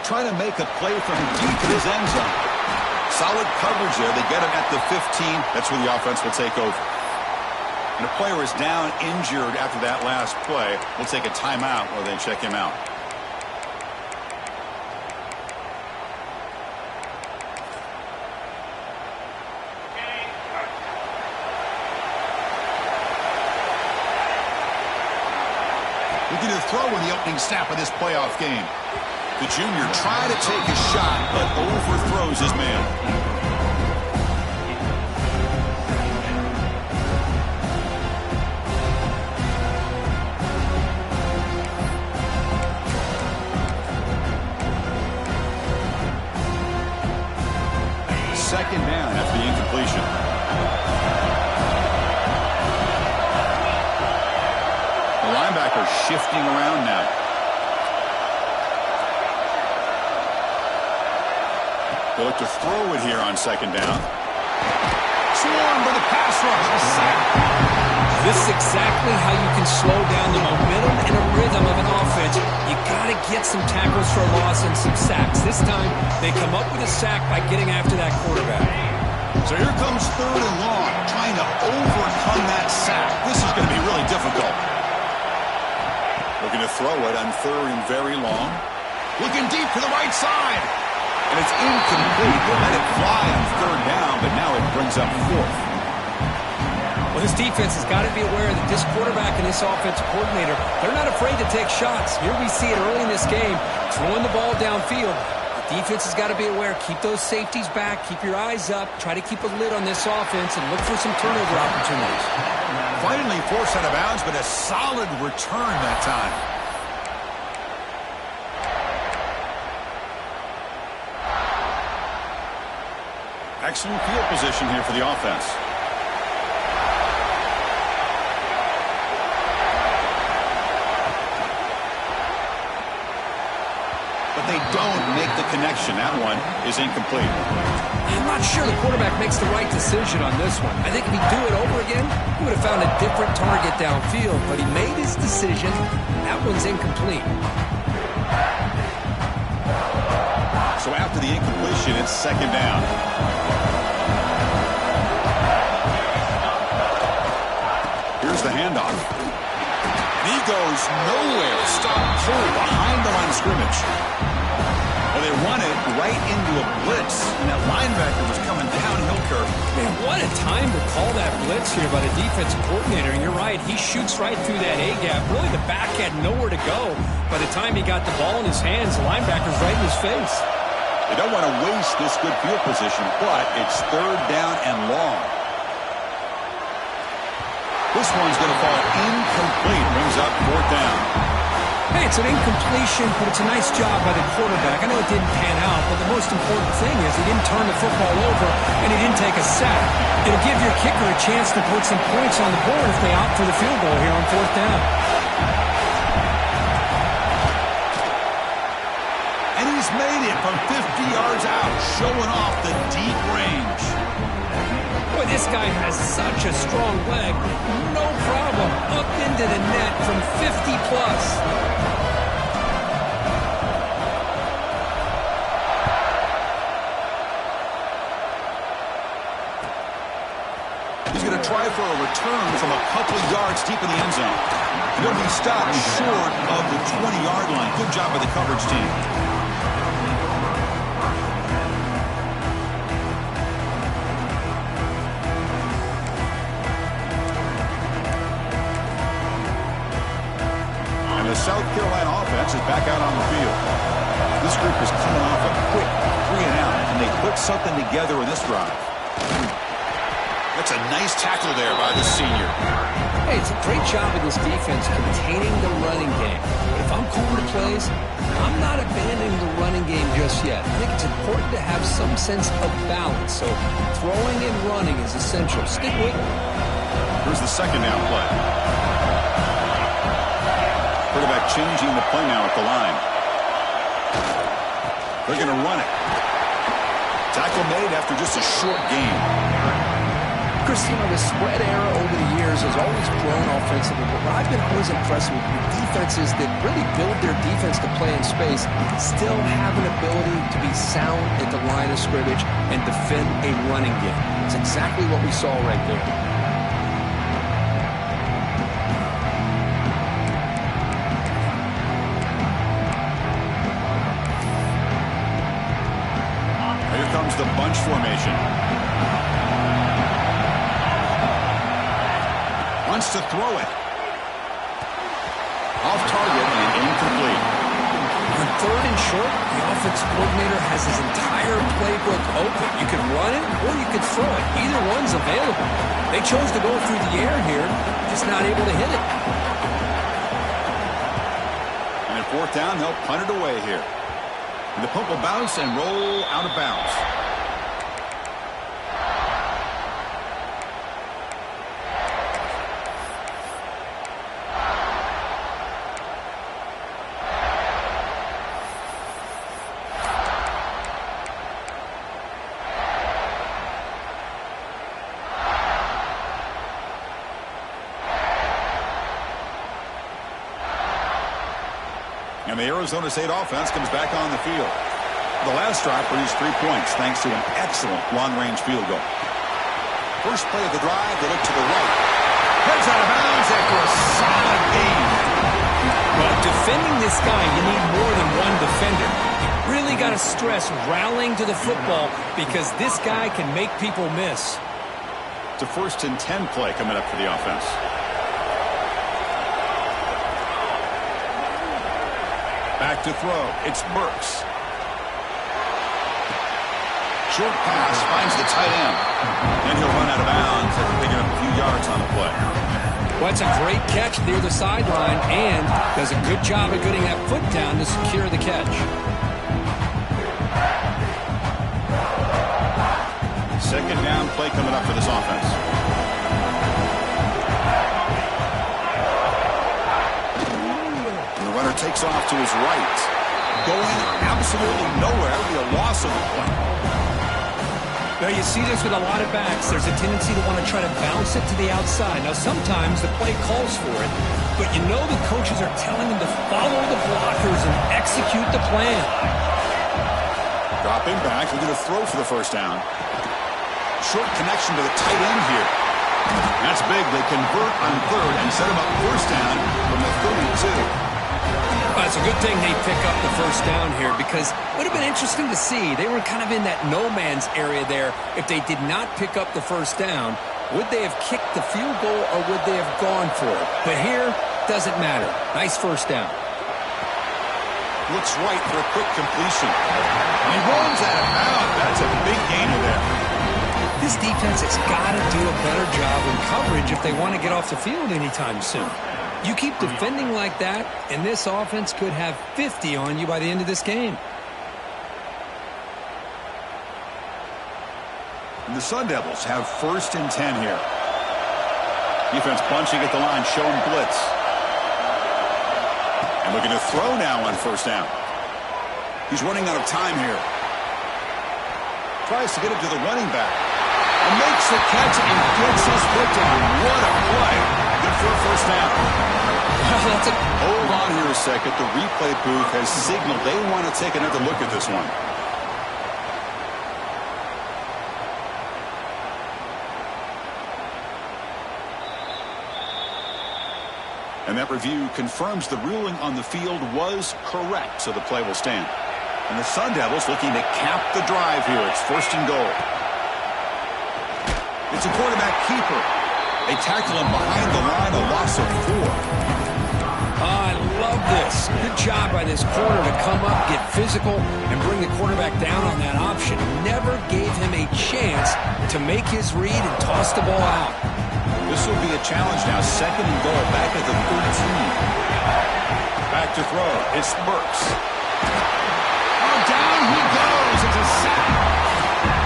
trying to make a play from deep in his end zone. Solid coverage there. They get him at the 15. That's where the offense will take over. And a player is down injured after that last play. We'll take a timeout while they check him out. Looking to throw in the opening snap of this playoff game. The junior tried to take a shot, but overthrows his man. Second down after the incompletion. The linebacker shifting around now. They look to throw it here on second down. Swarmed by the pass rush. A sack. This is exactly how you can slow down the momentum and a rhythm of an offense. You got to get some tackles for a loss and some sacks. This time, they come up with a sack by getting after that quarterback. So here comes third and long, trying to overcome that sack. This is going to be really difficult. Looking to throw it on third and very long. Looking deep to the right side. And it's incomplete. They let it fly on third down, but now it brings up fourth. Well, this defense has got to be aware that this quarterback and this offensive coordinator, they're not afraid to take shots. Here we see it early in this game, throwing the ball downfield. The defense has got to be aware. Keep those safeties back. Keep your eyes up. Try to keep a lid on this offense and look for some turnover opportunities. Finally forced out of bounds, but a solid return that time. Excellent field position here for the offense. But they don't make the connection. That one is incomplete. I'm not sure the quarterback makes the right decision on this one. I think if he'd do it over again, he would have found a different target downfield, but he made his decision. That one's incomplete. So after the incompletion, it's second down. Here's the handoff. And he goes nowhere. Stop cold behind the line of scrimmage. Well, they run it right into a blitz, and that linebacker was coming downhill curve. Man, what a time to call that blitz here by the defensive coordinator. And you're right, he shoots right through that A-gap. Really, the back had nowhere to go. By the time he got the ball in his hands, the linebacker's right in his face. They don't want to waste this good field position, but it's third down and long. This one's going to fall incomplete. Brings up fourth down. Hey, it's an incompletion, but it's a nice job by the quarterback. I know it didn't pan out, but the most important thing is he didn't turn the football over and he didn't take a sack. It'll give your kicker a chance to put some points on the board if they opt for the field goal here on fourth down. And he's made it from 50 yards out, showing off the deep range. Boy, this guy has such a strong leg. No problem. Up into the net from 50 plus. He's going to try for a return from a couple of yards deep in the end zone. He'll be stopped short of the 20-yard line. Good job by the coverage team. The South Carolina offense is back out on the field. This group is coming off a quick 3 and out, and they put something together in this drive. That's a nice tackle there by the senior. Hey, it's a great job of this defense containing the running game. But if I'm calling the plays, I'm not abandoning the running game just yet. I think it's important to have some sense of balance. So throwing and running is essential. Stick with it. Here's the second down play. Quarterback changing the play now at the line. They're going to run it. Tackle made after just a short gain. Chris, the spread era over the years has always grown offensively, but what I've been always impressed with defenses that really build their defense to play in space still have an ability to be sound at the line of scrimmage and defend a running game. It's exactly what we saw right there. Here comes the bunch formation. Wants to throw it. Off target and incomplete. On 3rd and short, the offensive coordinator has his entire playbook open. You could run it or you could throw it. Either one's available. They chose to go through the air here, just not able to hit it. And at 4th down, they'll punt it away here. And the punt will bounce and roll out of bounds. And the Arizona State offense comes back on the field. The last drive produced 3 points thanks to an excellent long-range field goal. First play of the drive, they look to the right. Heads out of bounds after a solid gain. Well, defending this guy, you need more than one defender. You really got to stress rallying to the football because this guy can make people miss. It's a 1st and 10 play coming up for the offense. Back to throw. It's Burks. Short pass finds the tight end. Then he'll run out of bounds after picking up a few yards on the play. Well, it's a great catch near the sideline and does a good job of getting that foot down to secure the catch. 2nd down play coming up for this offense. Runner takes off to his right. Going absolutely nowhere. That would be a loss of the play. Now, you see this with a lot of backs. There's a tendency to want to try to bounce it to the outside. Now, sometimes the play calls for it, but you know the coaches are telling them to follow the blockers and execute the plan. Dropping back. We're going to throw for the 1st down. Short connection to the tight end here. That's big. They convert on 3rd and set him up 1st down from the 32. Well, it's a good thing they pick up the 1st down here because it would have been interesting to see. They were kind of in that no-man's area there. If they did not pick up the 1st down, would they have kicked the field goal or would they have gone for it? But here, doesn't matter. Nice 1st down. Looks right for a quick completion. And he runs out of bounds. That's a big gainer there. This defense has got to do a better job in coverage if they want to get off the field anytime soon. You keep defending like that, and this offense could have 50 on you by the end of this game. And the Sun Devils have 1st and 10 here. Defense bunching at the line, showing blitz. And looking to throw now on 1st down. He's running out of time here. Tries to get it to the running back. And makes the catch and gets his foot down. What a play. Good for a 1st down. Hold on here a second. The replay booth has signaled they want to take another look at this one. And that review confirms the ruling on the field was correct, so the play will stand. And the Sun Devils looking to cap the drive here. It's 1st and goal. It's a quarterback keeper. They tackle him behind the line, a loss of 4. I love this. Good job by this corner to come up, get physical, and bring the quarterback down on that option. Never gave him a chance to make his read and toss the ball out. This will be a challenge now. 2nd and goal, back at the 13. Back to throw. It's Burks. Oh, down he goes. It's a sack.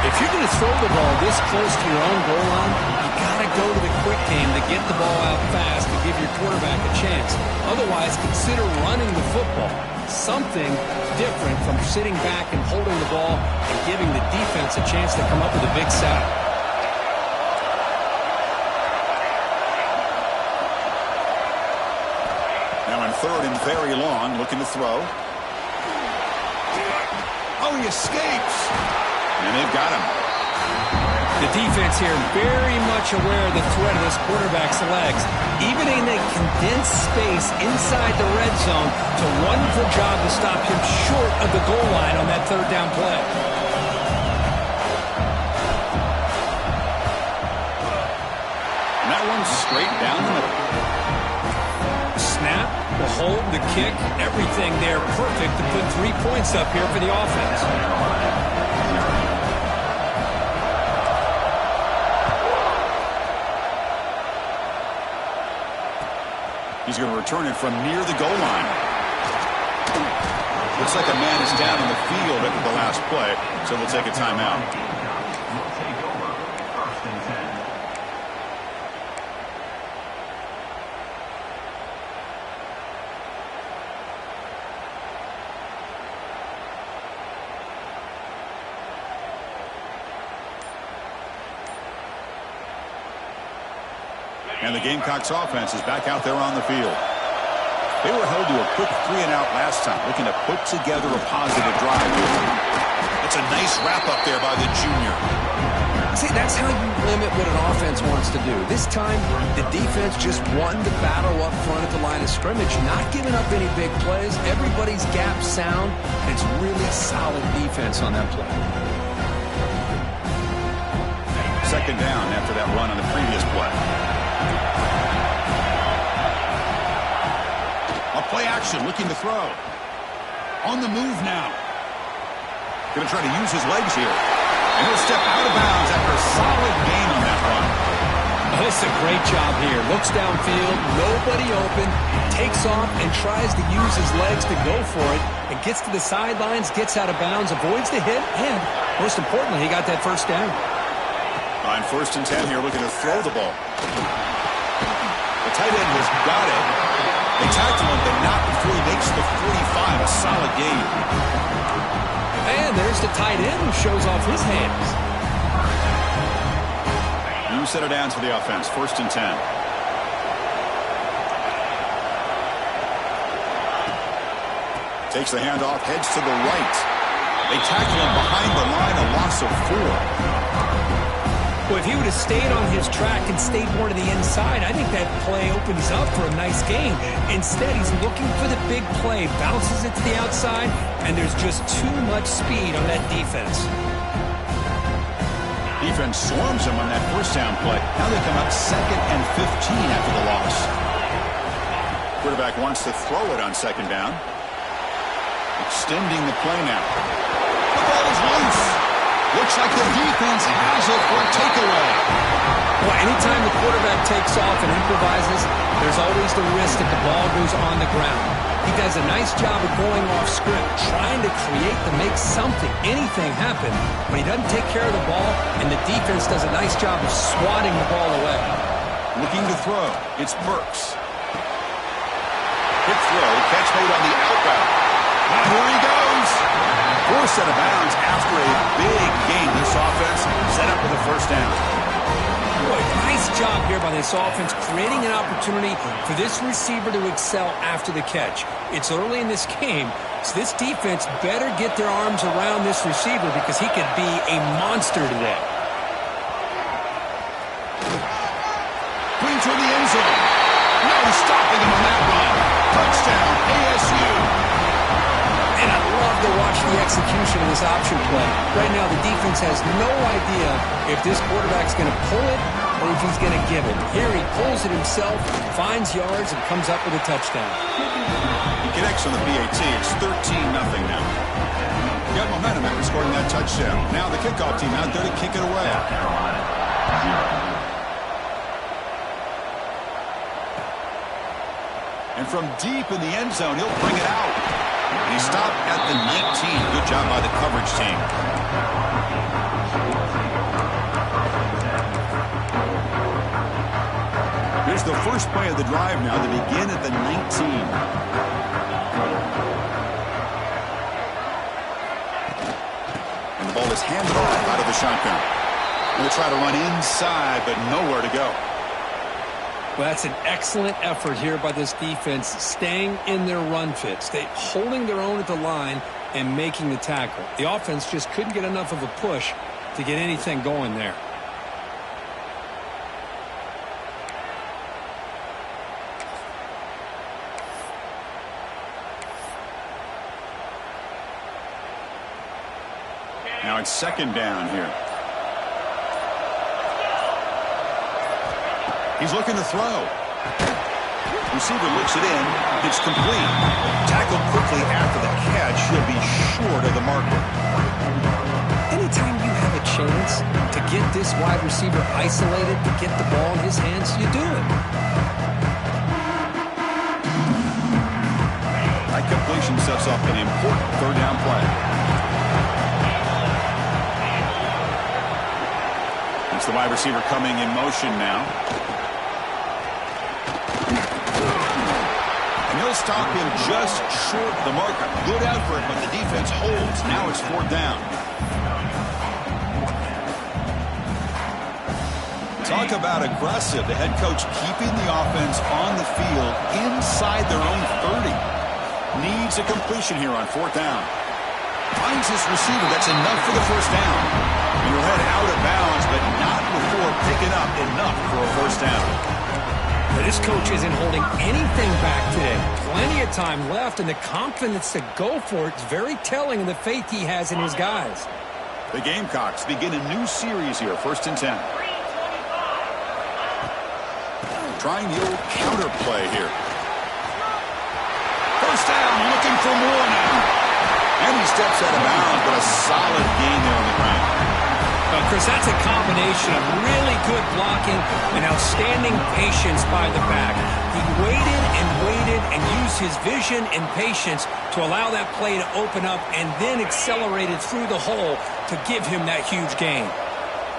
If you're going to throw the ball this close to your own goal line, you got to go to the quick game to get the ball out fast to give your quarterback a chance. Otherwise, consider running the football. Something different from sitting back and holding the ball and giving the defense a chance to come up with a big sack. Now in third and very long, looking to throw. Oh, he escapes. And they've got him. The defense here very much aware of the threat of this quarterback's legs. Even in a condensed space inside the red zone, it's a wonderful job to stop him short of the goal line on that third down play. And that one's straight down the middle. The snap, the hold, the kick, everything there perfect to put 3 points up here for the offense. He's going to return it from near the goal line. Looks like a man is down in the field after the last play, so they'll take a timeout. And the Gamecocks offense is back out there on the field. They were held to a quick 3-and-out last time, looking to put together a positive drive. It's a nice wrap-up there by the junior. See, that's how you limit what an offense wants to do. This time, the defense just won the battle up front at the line of scrimmage, not giving up any big plays. Everybody's gap sound, and it's really solid defense on that play. Second down after that run on the previous play. Play action, looking to throw. On the move now. Going to try to use his legs here. And he'll step out of bounds after a solid gain on that run. Oh, this is a great job here. Looks downfield, nobody open, takes off and tries to use his legs to go for it. And gets to the sidelines, gets out of bounds, avoids the hit, and most importantly, he got that first down. On 1st and 10 here, looking to throw the ball. The tight end has got it. They tackle him, but not before he makes the 45, a solid gain. And there's the tight end who shows off his hands. New set of downs for the offense, 1st and 10. Takes the handoff, heads to the right. They tackle him behind the line, a loss of 4. Well, if he would have stayed on his track and stayed more to the inside, I think that play opens up for a nice gain. Instead, he's looking for the big play, bounces it to the outside, and there's just too much speed on that defense. Defense swarms him on that first down play. Now they come up 2nd and 15 after the loss. Quarterback wants to throw it on 2nd down. Extending the play now. The ball is loose. Looks like the defense has it for a takeaway. Well, anytime the quarterback takes off and improvises, there's always the risk that the ball goes on the ground. He does a nice job of going off script, trying to create to make something, anything happen, but he doesn't take care of the ball, and the defense does a nice job of swatting the ball away. Looking to throw. It's Burks. Good throw. Catch made on the outbound. Now here he goes. 4th set of bounds after a big gain. This offense set up with a first down. Boy, nice job here by this offense, creating an opportunity for this receiver to excel after the catch. It's early in this game, so this defense better get their arms around this receiver because he could be a monster today. Green toward the end zone. No stopping him on that run. Touchdown, ASU. And I love to watch the execution of this option play. Right now, the defense has no idea if this quarterback's going to pull it or if he's going to give it. Here he pulls it himself, finds yards, and comes up with a touchdown. He connects on the PAT. It's 13-0 now. Got momentum after scoring that touchdown. Now the kickoff team out there to kick it away. And from deep in the end zone, he'll bring it out. And he stopped at the 19. Good job by the coverage team. Here's the first play of the drive now to begin at the 19. And the ball is handed off out of the shotgun. They'll try to run inside, but nowhere to go. Well, that's an excellent effort here by this defense, staying in their run fit, holding their own at the line and making the tackle. The offense just couldn't get enough of a push to get anything going there. Now it's second down here. He's looking to throw. Receiver looks it in. It's complete. Tackled quickly after the catch. He'll be short of the marker. Anytime you have a chance to get this wide receiver isolated, to get the ball in his hands, you do it. That completion sets up an important third down play. It's the wide receiver coming in motion now. And he'll stop him just short of the marker. Good effort, but the defense holds. Now it's fourth down. Talk about aggressive. The head coach keeping the offense on the field inside their own 30. Needs a completion here on fourth down. Finds his receiver. That's enough for the first down. And he'll head out of bounds, but not before picking up enough for a first down. But this coach isn't holding anything back today. Plenty of time left, and the confidence to go for it is very telling of the faith he has in his guys. The Gamecocks begin a new series here, 1st and 10. Trying the old counter play here. First down, looking for more now. And he steps out of bounds, but a solid gain there on the ground. Well, Chris, that's a combination of really good blocking and outstanding patience by the back. He waited and used his vision and patience to allow that play to open up and then accelerated through the hole to give him that huge gain.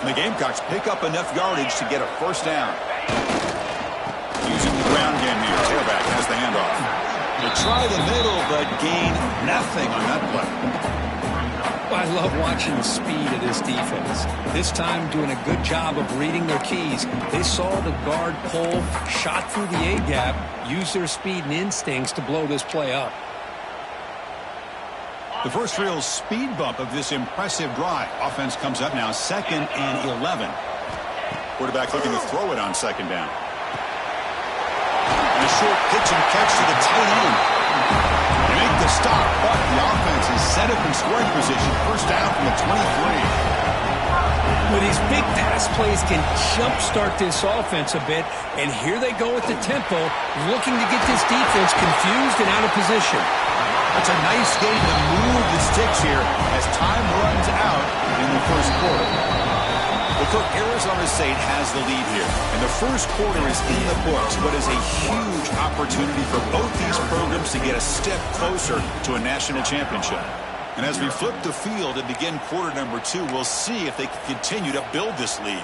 And the Gamecocks pick up enough yardage to get a first down. Using the ground game here. Tailback has the handoff. They try the middle, but gain nothing on that play. I love watching the speed of this defense. This time doing a good job of reading their keys. They saw the guard pull, shot through the A-gap, used their speed and instincts to blow this play up. The first real speed bump of this impressive drive. Offense comes up now 2nd and 11. Quarterback looking to throw it on 2nd down. And a short pitch and catch to the tight end. They make the stop, but the offense is set up in scoring position. First down from the 23. Well, these big pass plays can jumpstart this offense a bit, and here they go with the tempo, looking to get this defense confused and out of position. That's a nice game to move the sticks here as time runs out in the first quarter. Well, Cook, Arizona State has the lead here, and the first quarter is in the books, but is a huge opportunity for both these programs to get a step closer to a national championship. And as we flip the field and begin quarter number 2, we'll see if they can continue to build this lead.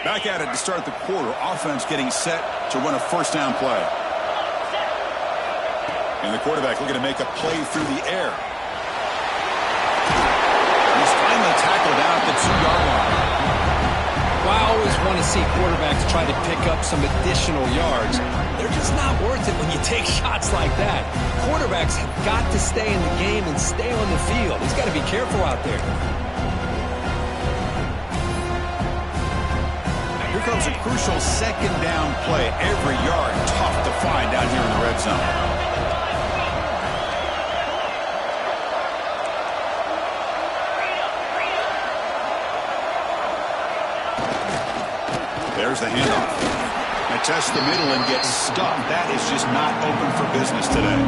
Back at it to start the quarter. Offense getting set to run a first down play. And the quarterback looking to make a play through the air. He's finally tackled down at the 2-yard line. Well, I always want to see quarterbacks try to pick up some additional yards. They're just not worth it when you take shots like that. Quarterbacks have got to stay in the game and stay on the field. He's got to be careful out there. Here comes a crucial 2nd down play. Every yard tough to find down here in the red zone. There's the handoff. They test the middle and get stuck. That is just not open for business today.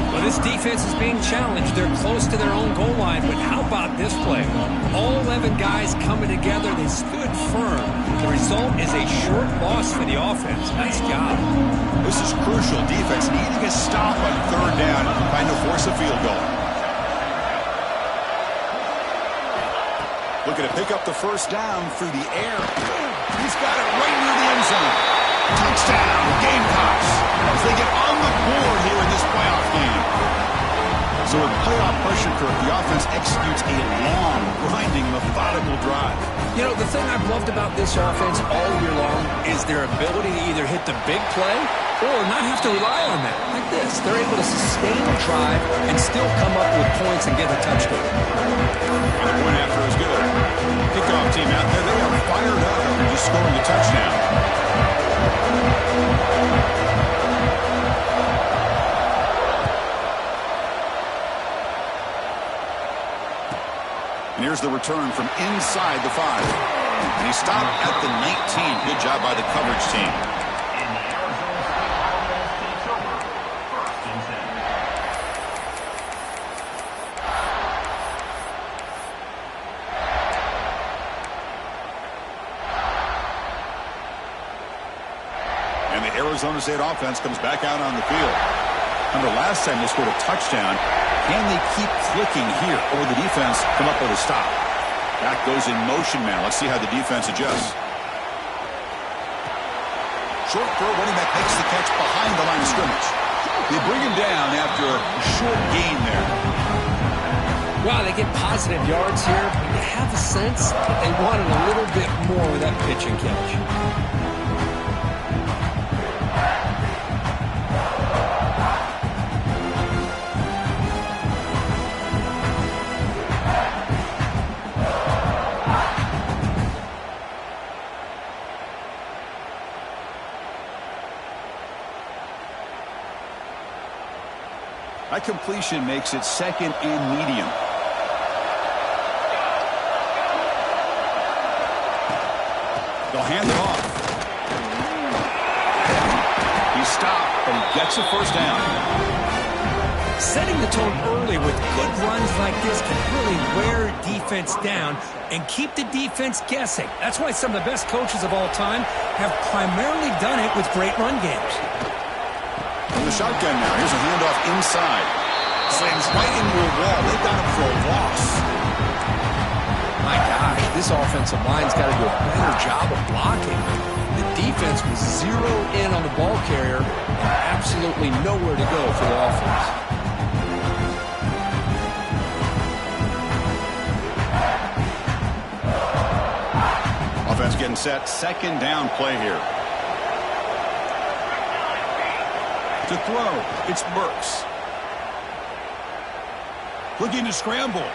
Well, this defense is being challenged. They're close to their own goal line, but how about this play? All 11 guys coming together. They stood firm. The result is a short loss for the offense. Nice job. This is crucial. Defense needing a stop on 3rd down, trying to force a field goal. Looking to pick up the first down through the air. He's got it right near the end zone. Touchdown, Gamecocks, as they get on the board here in this playoff game. So with playoff pressure, Kirk, the offense executes a long, grinding, methodical drive. You know, the thing I've loved about this offense all year long is their ability to either hit the big play or not have to rely on that. Like this, they're able to sustain a drive and still come up with points and get a touchdown. And the point after is good. Kickoff team out there, they are fired up after just scoring a touchdown. And here's the return from inside the 5. And he stopped at the 19. Good job by the coverage team. And the Arizona State offense comes back out on the field. Remember, last time they scored a touchdown. Can they keep clicking here, or will the defense come up with a stop? That goes in motion now. Let's see how the defense adjusts. Short throw, running back makes the catch behind the line of scrimmage. They bring him down after a short gain there. Wow, they get positive yards here, but you have a sense that they wanted a little bit more with that pitch and catch. That completion makes it second and medium. They'll hand it off. He stopped, but he gets a first down. Setting the tone early with good runs like this can really wear defense down and keep the defense guessing. That's why some of the best coaches of all time have primarily done it with great run games. From the shotgun now. Here's a handoff inside. Slams right into a wall. They got him for a loss. My gosh, this offensive line's got to do a better job of blocking. The defense was zeroed in on the ball carrier and absolutely nowhere to go for the offense. Offense getting set. Second down play here. To throw, it's Burks. Looking to scramble.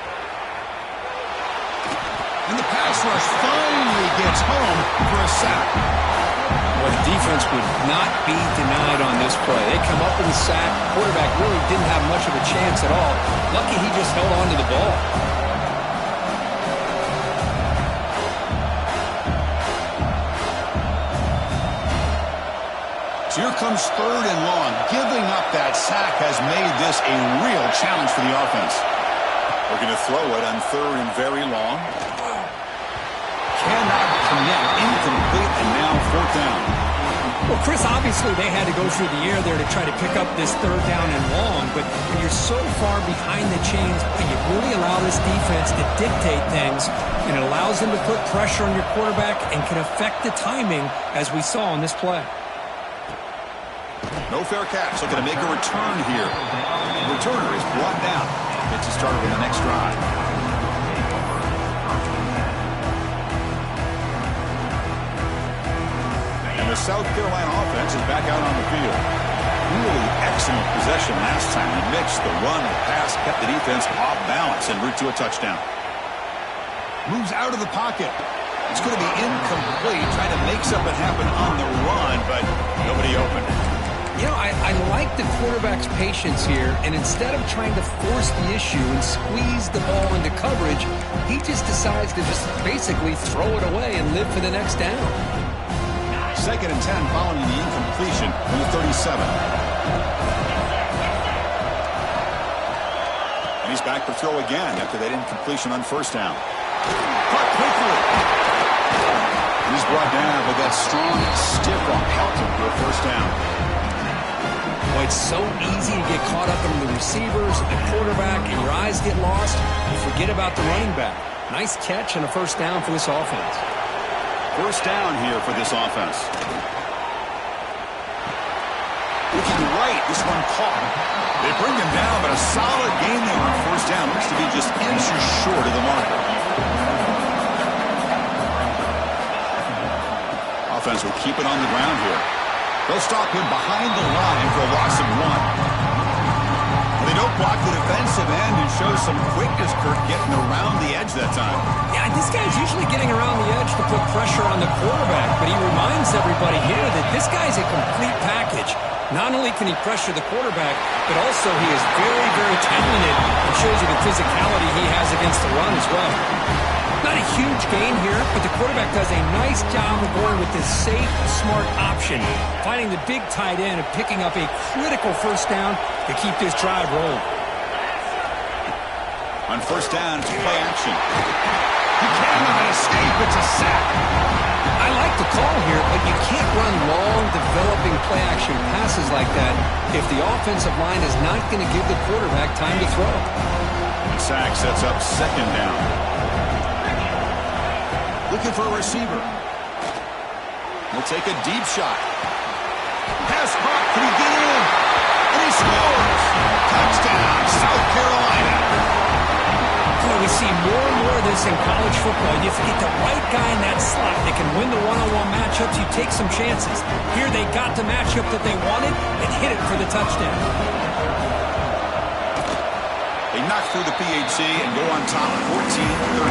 And the pass rush finally gets home for a sack. Well, the defense would not be denied on this play. They come up with a sack. Quarterback really didn't have much of a chance at all. Lucky he just held on to the ball. So here comes third and long. Giving up that sack has made this a real challenge for the offense. We're going to throw it on third and very long. Cannot connect. Incomplete, and now fourth down. Well, Chris, obviously they had to go through the air there to try to pick up this third down and long, but when you're so far behind the chains, you really allow this defense to dictate things, and it allows them to put pressure on your quarterback and can affect the timing, as we saw on this play. No fair catch. Looking to make a return here. The returner is brought down. Gets us started on the next drive. And the South Carolina offense is back out on the field. Really excellent possession last time. They mixed the run, the pass, kept the defense off balance en route to a touchdown. Moves out of the pocket. It's going to be incomplete. Trying to make something happen on the run, but nobody open. You know, I like the quarterback's patience here, and instead of trying to force the issue and squeeze the ball into coverage, he just decides to just basically throw it away and live for the next down. Second and 10 following the incompletion from the 37. And he's back to throw again after that incompletion on first down. Caught quickly. And he's brought down with that strong, stiff arm, helped him for a first down. Boy, it's so easy to get caught up in the receivers, the quarterback, and your eyes get lost. You forget about the running back. Nice catch and a first down for this offense. First down here for this offense. Looking right, this one caught. They bring him down, but a solid gain there on first down. Looks to be just inches short of the marker. offense will keep it on the ground here. They'll stop him behind the line for a loss of 1. They don't block the defensive end and show some quickness, Kirk, getting around the edge that time. Yeah, this guy's usually getting around the edge to put pressure on the quarterback, but he reminds everybody here that this guy's a complete package. Not only can he pressure the quarterback, but also he is very, very talented and shows you the physicality he has against the run as well. Not a huge gain here, but the quarterback does a nice job of going with this safe, smart option, finding the big tight end and picking up a critical first down to keep this drive rolling. On first down, it's play action. He can't let it escape. It's a sack. I like the call here, but you can't run long, developing play-action passes like that if the offensive line is not going to give the quarterback time to throw. The sack sets up second down. Looking for a receiver. He'll take a deep shot. Pass caught. Can he get in? And he scores. Touchdown, South Carolina. Boy, we see more and more of this in college football. You get the right guy in that slot that can win the one-on-one matchups. You take some chances. Here they got the matchup that they wanted and hit it for the touchdown. They knock through the PHC and go on top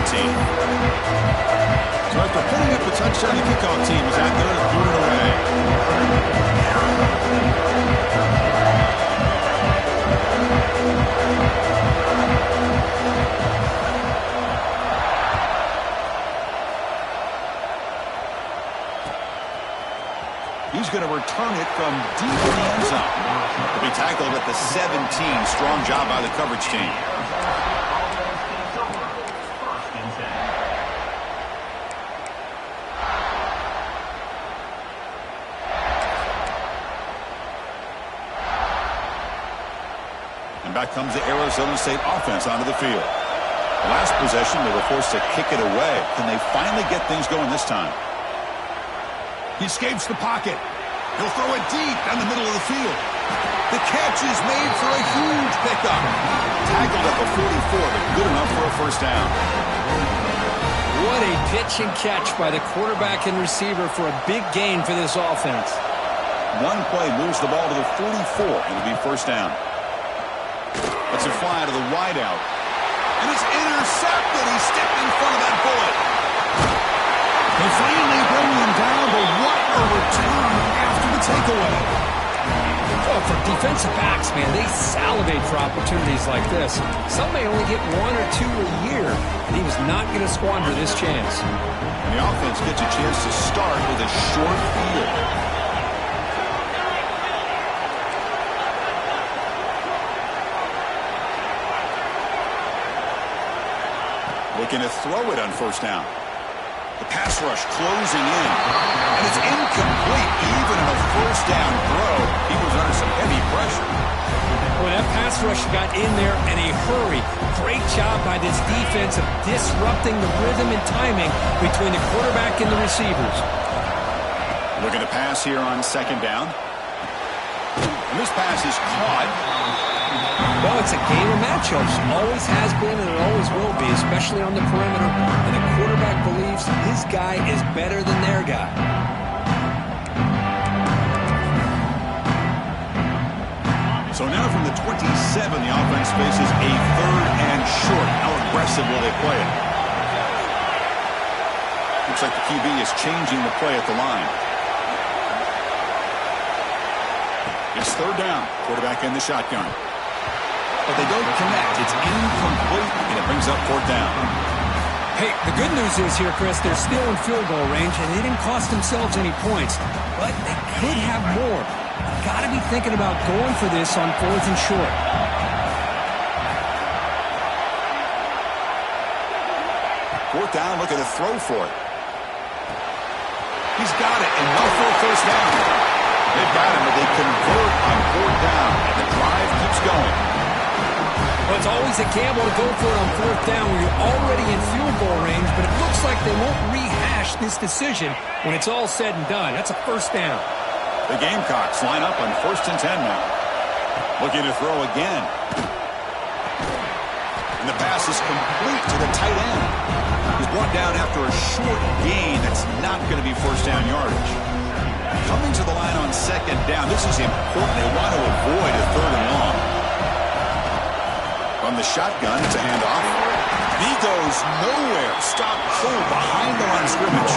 14-13. So after putting up a touchdown, the kickoff team is out there to boot it away. He's going to return it from deep in the end zone. He'll be tackled at the 17. Strong job by the coverage team. And back comes the Arizona State offense onto the field. Last possession, they were forced to kick it away. Can they finally get things going this time? He escapes the pocket. He'll throw it deep down the middle of the field. The catch is made for a huge pickup. Tackled at the 44, but good enough for a first down. What a pitch and catch by the quarterback and receiver for a big gain for this offense. One play moves the ball to the 44, and it'll be first down. That's a fly to the wideout. And it's intercepted. He stepped in front of that bullet. They finally bring him down, but what a return after the takeaway. Oh, for defensive backs, man, they salivate for opportunities like this. Some may only get 1 or 2 a year, and he was not going to squander this chance. And the offense gets a chance to start with a short field. Looking to throw it on first down. The pass rush closing in. And it's incomplete. Even in a first down throw, he was under some heavy pressure. Well, that pass rush got in there in a hurry. Great job by this defense of disrupting the rhythm and timing between the quarterback and the receivers. Looking to pass here on second down. And this pass is caught. Well, it's a game of matchups. Always has been and it always will be, especially on the perimeter. And the quarterback believes his guy is better than their guy. So now from the 27, the offense faces a third and short. How aggressive will they play it? Looks like the QB is changing the play at the line. It's third down. Quarterback in the shotgun. But they don't connect. It's incomplete, and it brings up fourth down. Hey, the good news is here, Chris, they're still in field goal range, and they didn't cost themselves any points. But they could have more. Got to be thinking about going for this on fourth and short. Fourth down, looking to throw for it. He's got it, and no for a first down. They've got him, but they convert on fourth down, and the drive keeps going. Well, it's always a gamble to go for it on fourth down when you're already in field goal range, but it looks like they won't rehash this decision when it's all said and done. That's a first down. The Gamecocks line up on first and 10 now. Looking to throw again. And the pass is complete to the tight end. He's brought down after a short gain that's not going to be first down yardage. Coming to the line on second down, this is important. They want to avoid a third and long. From the shotgun, it's a handoff. And he goes nowhere. Stop cold behind the line of scrimmage.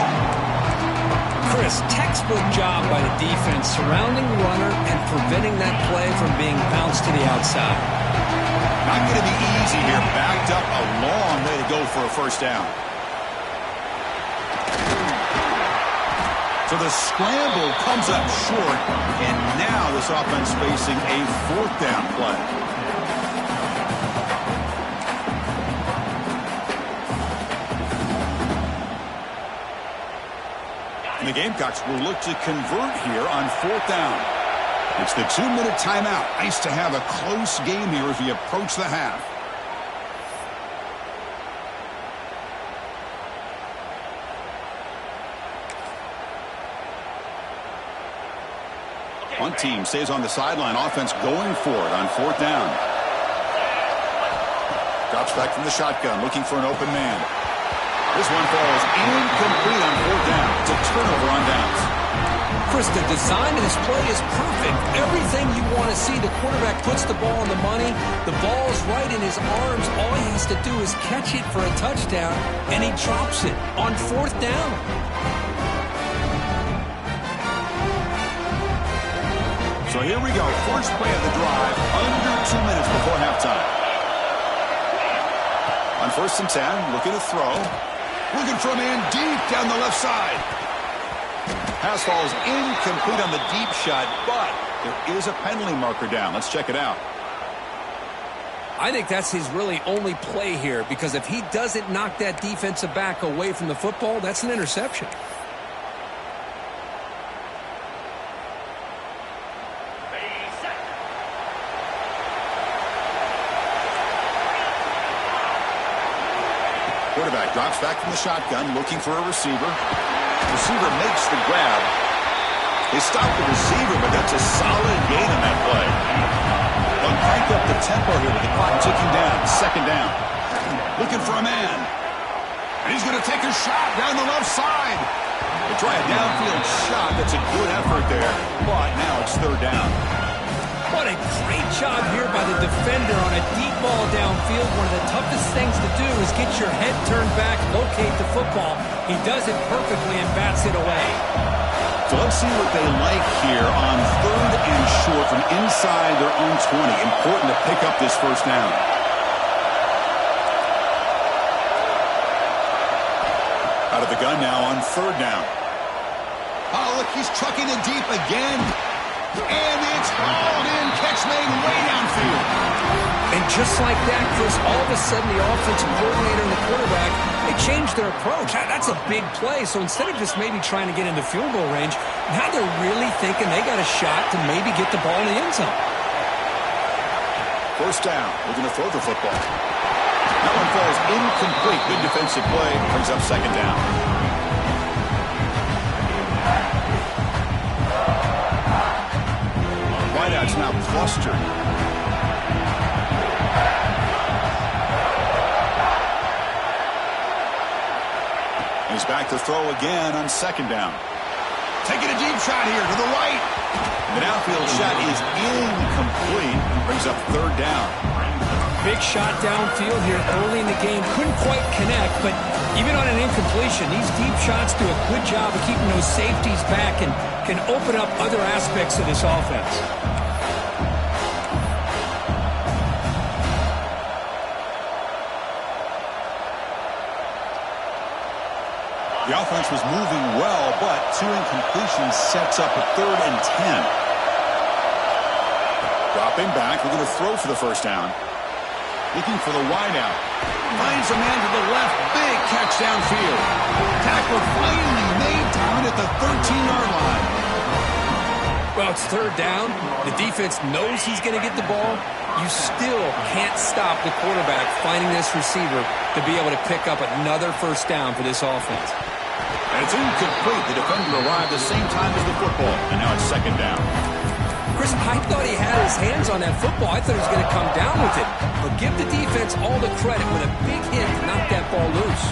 Chris, textbook job by the defense surrounding the runner and preventing that play from being bounced to the outside. Not going to be easy here. Backed up a long way to go for a first down. So the scramble comes up short, and now this offense facing a fourth down play. And the Gamecocks will look to convert here on fourth down. It's the 2-minute timeout. Nice to have a close game here as we approach the half. One team stays on the sideline. Offense going for it on fourth down. Drops back from the shotgun, looking for an open man. This one falls incomplete on fourth down. It's a turnover on downs. Chris, the design of this play is perfect. Everything you want to see. The quarterback puts the ball on the money. The ball's right in his arms. All he has to do is catch it for a touchdown, and he drops it on fourth down. So here we go. First play of the drive, under 2 minutes before halftime. On first and 10, looking to throw. Looking for a man deep down the left side. Pass falls incomplete on the deep shot, but there is a penalty marker down. Let's check it out. I think that's his really only play here, because if he doesn't knock that defensive back away from the football, that's an interception. Quarterback drops back from the shotgun, looking for a receiver. Receiver makes the grab. They stop the receiver, but that's a solid gain in that play. They'll crank up the tempo here with the clock ticking down. Second down. Looking for a man. And he's going to take a shot down the left side. They try a downfield shot. That's a good effort there. But now it's third down. What a great job here by the defender on a deep ball downfield. One of the toughest things to do is get your head turned back, locate the football. He does it perfectly and bats it away. So let's see what they like here on third and short from inside their own 20. Important to pick up this first down. Out of the gun now on third down. Oh, look, he's trucking it deep again. And it's hauled in. Catch made way downfield. And just like that, Chris, all of a sudden the offensive coordinator and the quarterback, they changed their approach. That's a big play. So instead of just maybe trying to get into field goal range, now they're really thinking they got a shot to maybe get the ball in the end zone. First down. We're going to throw the football. That one falls incomplete. Good defensive play. Brings up second down. Wideouts now clustered. He's back to throw again on second down. Taking a deep shot here to the right. The downfield shot is incomplete. Brings up third down. Big shot downfield here early in the game. Couldn't quite connect, but even on an incompletion, these deep shots do a good job of keeping those safeties back and can open up other aspects of this offense. The offense was moving well, but two incompletions sets up a third and 10. Dropping back, we're going to throw for the first down. Looking for the wideout. Finds a man to the left. Big catch downfield. Tackle finally made down at the 13-yard line. Well, it's third down. The defense knows he's going to get the ball. You still can't stop the quarterback finding this receiver to be able to pick up another first down for this offense. And it's incomplete. The defender arrived the same time as the football. And now it's second down. Chris, I thought he had it his hands on that football. I thought he was going to come down with it. But give the defense all the credit with a big hit to knock that ball loose.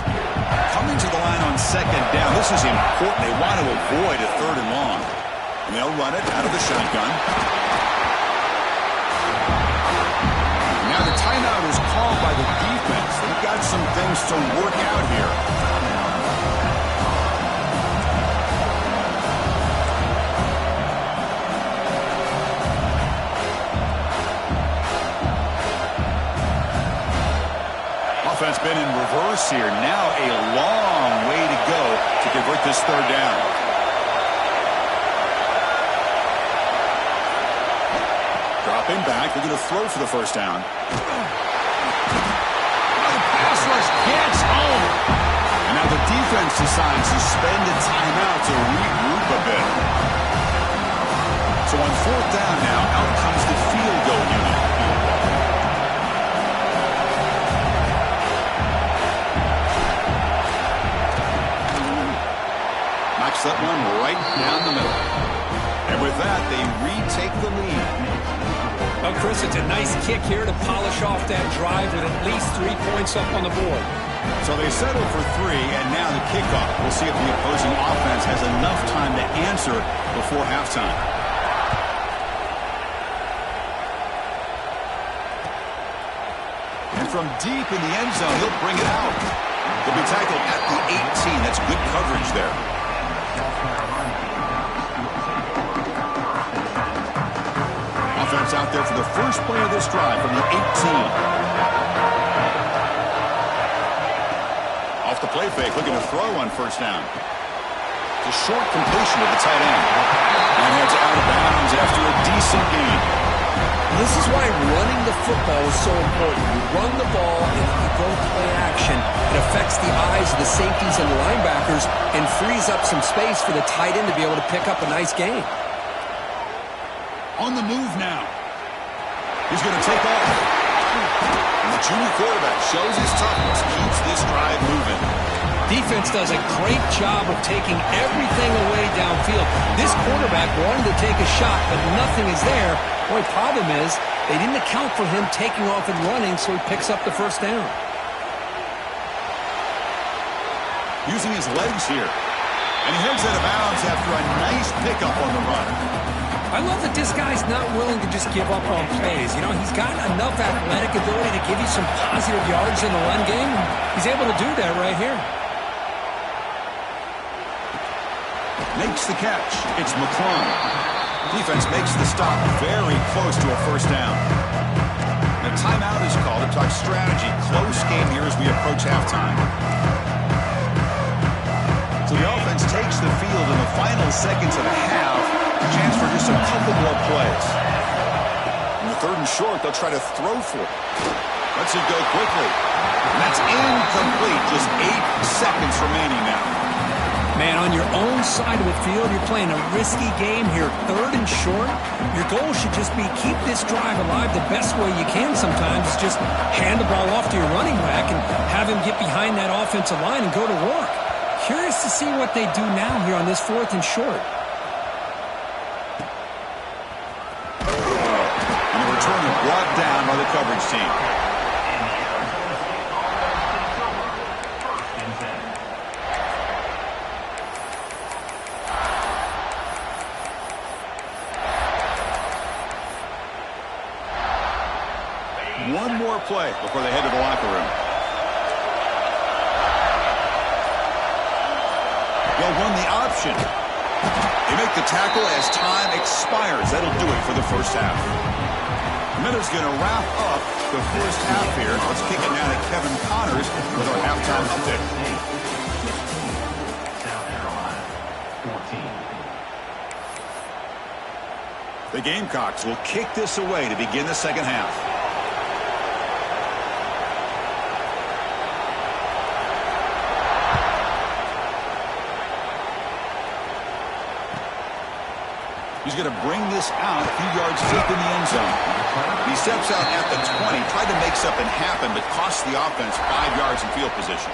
Coming to the line on second down. This is important. They want to avoid a 3rd and long. And they'll run it out of the shotgun. Now the timeout is called by the defense. They've got some things to work out here. Offense been in reverse here. Now a long way to go to convert this 3rd down. Dropping back. They're going to throw for the 1st down. The pass rush gets home. And now the defense decides to spend a timeout to regroup a bit. So on 4th down now, out comes the field goal unit. That one right down the middle. And with that, they retake the lead. Well, Chris, it's a nice kick here to polish off that drive with at least 3 points up on the board. So they settle for 3, and now the kickoff. We'll see if the opposing offense has enough time to answer before halftime. And from deep in the end zone, he'll bring it out. He'll be tackled at the 18. That's good coverage there. Offense out there for the first play of this drive from the 18. Off the play fake, looking to throw on 1st down. The short completion of the tight end. And heads out of bounds after a decent gain. This is why running the football is so important. You run the ball, and if you go play action, it affects the eyes of the safeties and the linebackers and frees up some space for the tight end to be able to pick up a nice gain. On the move now. He's going to take off. And the junior quarterback shows his toughness, keeps this drive moving. Defense does a great job of taking everything away downfield. This quarterback wanted to take a shot, but nothing is there. The only problem is they didn't account for him taking off and running, so he picks up the 1st down. Using his legs here. And he heads out of bounds after a nice pickup on the run. I love that this guy's not willing to just give up on plays. You know, he's got enough athletic ability to give you some positive yards in the run game. He's able to do that right here. Makes the catch. It's McClung. Defense makes the stop very close to a 1st down. The timeout is called to talk strategy. Close game here as we approach halftime. So the offense takes the field in the final seconds of the half. A chance for just a couple more plays. In the 3rd and short, they'll try to throw for it. Lets it go quickly. And that's incomplete. Just 8 seconds remaining now. Man, on your own side of the field, you're playing a risky game here. 3rd and short. Your goal should just be keep this drive alive the best way you can sometimes. Is just hand the ball off to your running back and have him get behind that offensive line and go to work. Curious to see what they do now here on this 4th and short. And the return is brought down by the coverage team. One more play before they head to the locker room. They'll run the option. They make the tackle as time expires. That'll do it for the 1st half. Minutes going to wrap up the 1st half here. Let's kick it now to Kevin Connors with our halftime update. South Carolina, 14. The Gamecocks will kick this away to begin the 2nd half. He's going to bring this out a few yards deep in the end zone. He steps out at the 20, tried to make something happen, but cost the offense 5 yards in field position.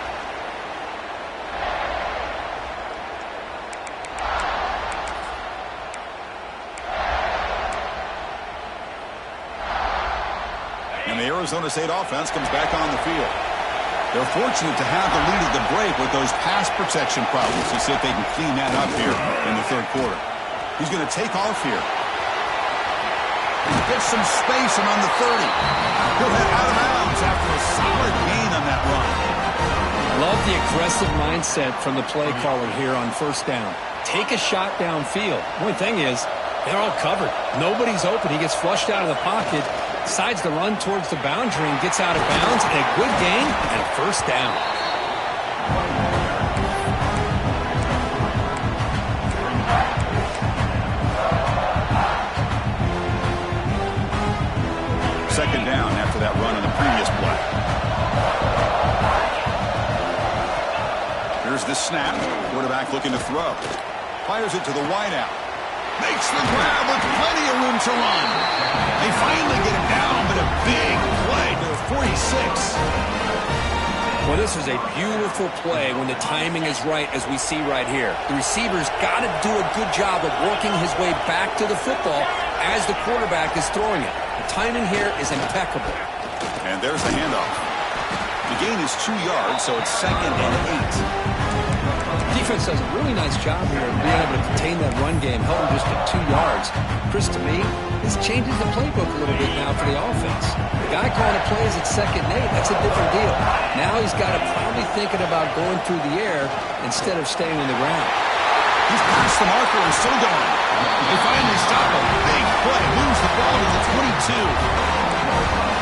And the Arizona State offense comes back on the field. They're fortunate to have the lead at the break with those pass protection problems. Let's see if they can clean that up here in the third quarter. He's going to take off here. Gets some space around the 30. He'll head out of bounds after a solid gain on that run. Love the aggressive mindset from the play caller here on first down. Take a shot downfield. One thing is, they're all covered. Nobody's open. He gets flushed out of the pocket, decides to run towards the boundary and gets out of bounds. And a good gain and a first down. Second down after that run on the previous play. Here's the snap. Quarterback looking to throw. Fires it to the wideout. Makes the grab with plenty of room to run. They finally get him down, but a big play to the 46. Well, this is a beautiful play when the timing is right, as we see right here. The receiver's got to do a good job of working his way back to the football as the quarterback is throwing it. The timing here is impeccable. And there's the handoff. The gain is 2 yards, so it's 2nd and 8. Defense does a really nice job here of being able to contain that run game, held him just at 2 yards. Chris, to me, this changes the playbook a little bit now for the offense. The guy calling the plays at 2nd and 8, that's a different deal. Now he's got to probably thinking about going through the air instead of staying on the ground. He's past the marker and still going. They finally stop him. Big play, moves the ball to the 22.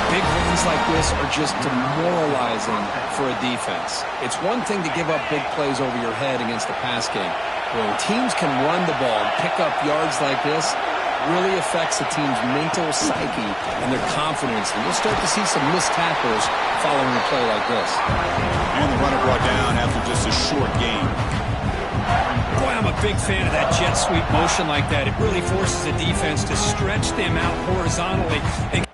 Big runs like this are just demoralizing for a defense. It's one thing to give up big plays over your head against the pass game. When teams can run the ball and pick up yards like this, it really affects the team's mental psyche and their confidence. And you'll start to see some missed tackles following a play like this. And the runner brought down after just a short gain. Boy, I'm a big fan of that jet sweep motion like that. It really forces the defense to stretch them out horizontally and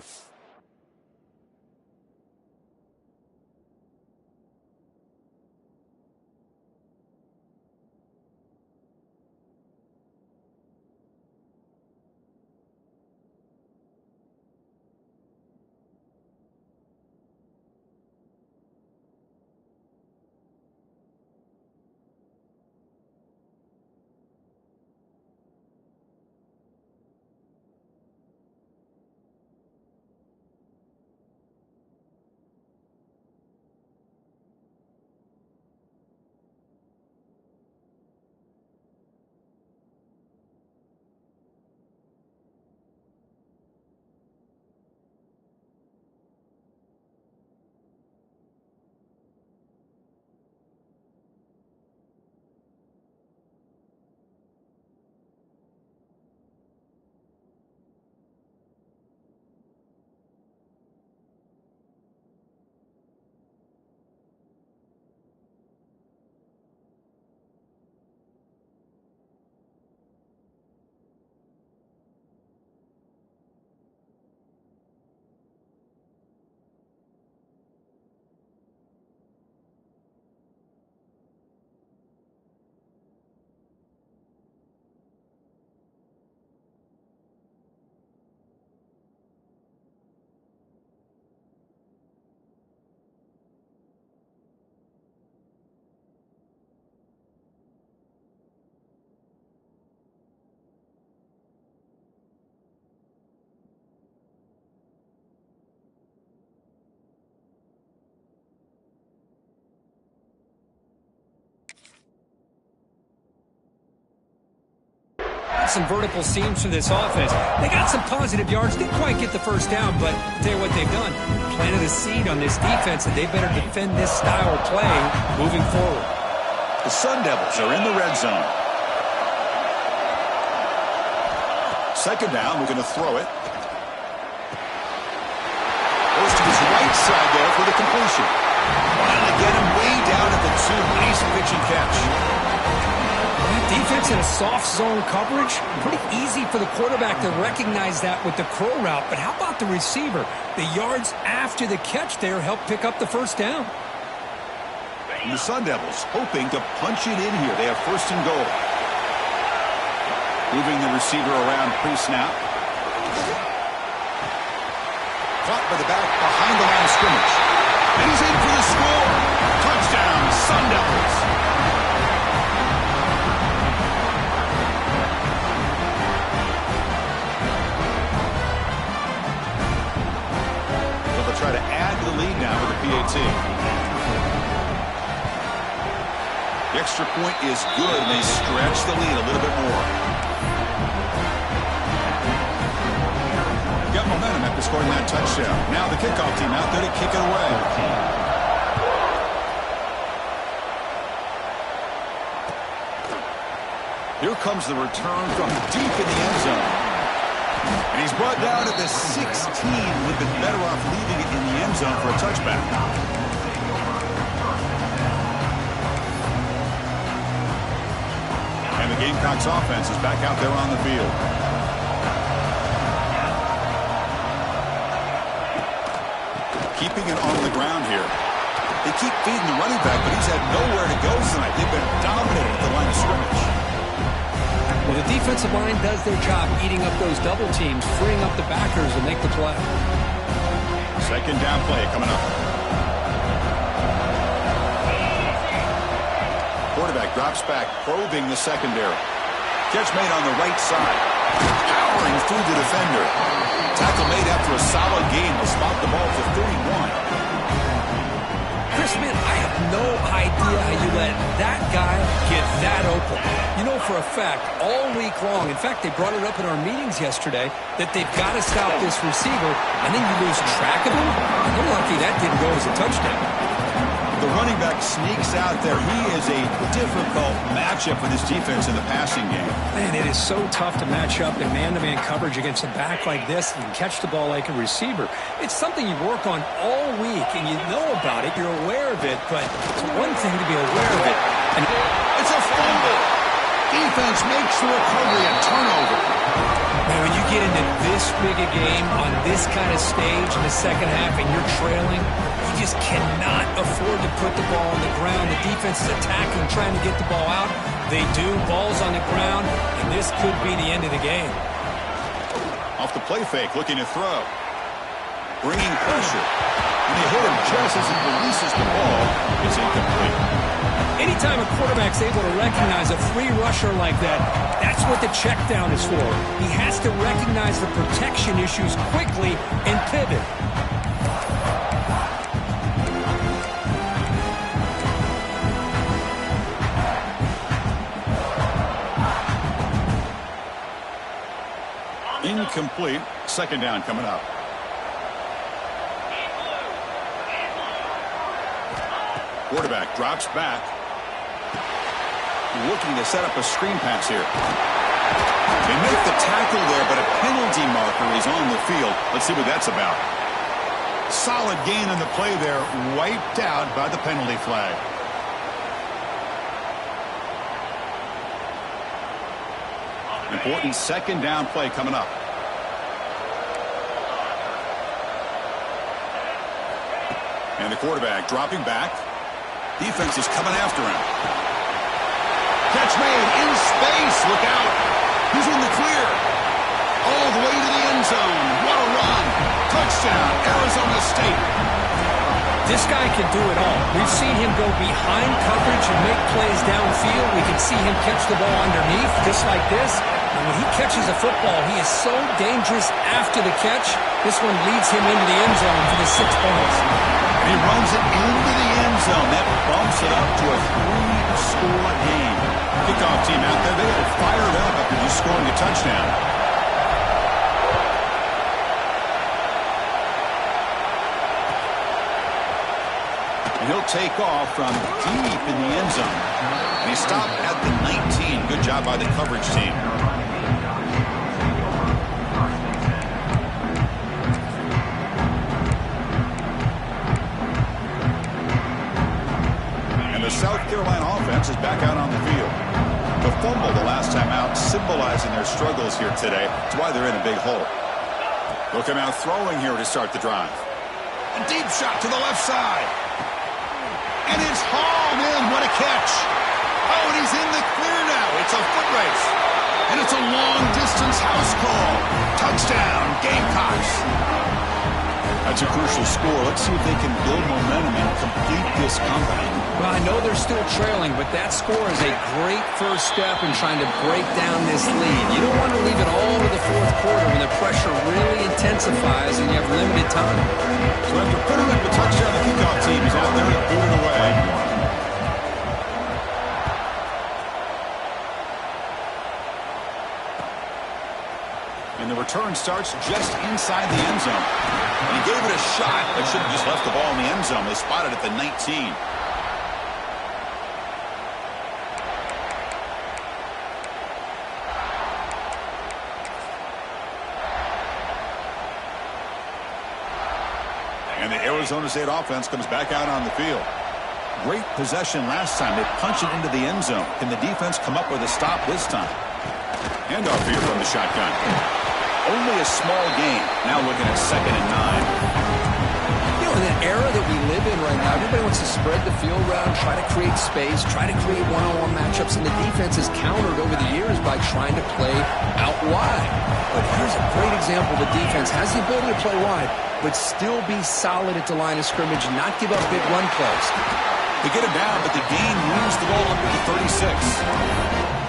some vertical seams for this offense. They got some positive yards. Didn't quite get the first down, but I'll tell you what they've done. Planted a seed on this defense, and they better defend this style of play moving forward. The Sun Devils are in the red zone. Second down, we're going to throw it. Goes to his right side there for the completion. Finally get him way down at the 2. Nice pitch and catch. Defense in a soft zone coverage, pretty easy for the quarterback to recognize that with the crow route. But how about the receiver? The yards after the catch there help pick up the first down. And the Sun Devils hoping to punch it in here. They have first and goal. Moving the receiver around pre-snap. caught by the back behind the line of scrimmage. And he's in for the score. Touchdown, Sun Devils. So they'll try to add to the lead now with the PAT. The extra point is good, and they stretch the lead a little bit more. Got momentum after scoring that touchdown. Now the kickoff team out there to kick it away. Here comes the return from deep in the end zone. And he's brought down to the 16. Would have been better off leaving it in the end zone for a touchback. And the Gamecocks offense is back out there on the field. Keeping it on the ground here. They keep feeding the running back, but he's had nowhere to go tonight. They've been dominating at the line of scrimmage. Well, the defensive line does their job eating up those double teams, freeing up the backers to make the play. Second down play coming up. Quarterback drops back, probing the secondary. Catch made on the right side. Powering through the defender. Tackle made after a solid gain will spot the ball to 31. Chris, man, I have no idea how you let that guy get that open. You know for a fact, all week long, in fact, they brought it up in our meetings yesterday, that they've got to stop this receiver, and then you lose track of him. You're lucky that didn't go as a touchdown. The running back sneaks out there. He is a difficult matchup for this defense in the passing game. Man, it is so tough to match up in man-to-man coverage against a back like this and catch the ball like a receiver. It's something you work on all week, and you know about it. You're aware of it, but it's one thing to be aware of it. And it's a fumble. Defense makes the recovery a turnover. Man, when you get into this big a game on this kind of stage in the second half and you're trailing, you just cannot afford to put the ball on the ground. The defense is attacking, trying to get the ball out. They do. Ball's on the ground, and this could be the end of the game. Off the play fake, looking to throw. Bringing pressure. And they hit him just as he releases the ball. It's incomplete. Anytime a quarterback's able to recognize a free rusher like that, that's what the check down is for. He has to recognize the protection issues quickly and pivot. Incomplete. Second down coming up. Quarterback drops back. Looking to set up a screen pass here. They make the tackle there, but a penalty marker is on the field. Let's see what that's about. Solid gain on the play there. Wiped out by the penalty flag. Important second down play coming up. And the quarterback dropping back. Defense is coming after him. Catch made in space. Look out. He's in the clear. All the way to the end zone. What a run. Touchdown, Arizona State. This guy can do it all. We've seen him go behind coverage and make plays downfield. We can see him catch the ball underneath, just like this. And when he catches a football, he is so dangerous after the catch. This one leads him into the end zone for the 6 points. And he runs it into the end zone. That bumps it up to a 3-score game. Kickoff team out there, they are fired up after just scoring a touchdown. And he'll take off from deep in the end zone. And he stopped at the 19. Good job by the coverage team. And the South Carolina offense is back out on the field. The fumble the last time out, symbolizing their struggles here today. That's why they're in a big hole. They'll come out throwing here to start the drive. A deep shot to the left side. And it's hauled in. What a catch. Oh, and he's in the clear now. It's a foot race. And it's a long-distance house call. Touchdown, Gamecocks. That's a crucial score. Let's see if they can build momentum and complete this comeback. Well, I know they're still trailing, but that score is a great first step in trying to break down this lead. You don't want to leave it all to the fourth quarter when the pressure really intensifies and you have limited time. So after putting up a touchdown, the kickoff team is out there to boot it away. And the return starts just inside the end zone. And he gave it a shot, but should have just left the ball in the end zone. They spotted it at the 19. And the Arizona State offense comes back out on the field. Great possession last time. They punch it into the end zone. Can the defense come up with a stop this time? Handoff here from the shotgun. Only a small gain. Now looking at 2nd and 9. You know, in that era that we live in right now, everybody wants to spread the field around, try to create space, try to create one-on-one matchups, and the defense has countered over the years by trying to play out wide. But here's a great example. The defense has the ability to play wide, but still be solid at the line of scrimmage and not give up big run plays. They get him down, but the gain moves the ball up to 36.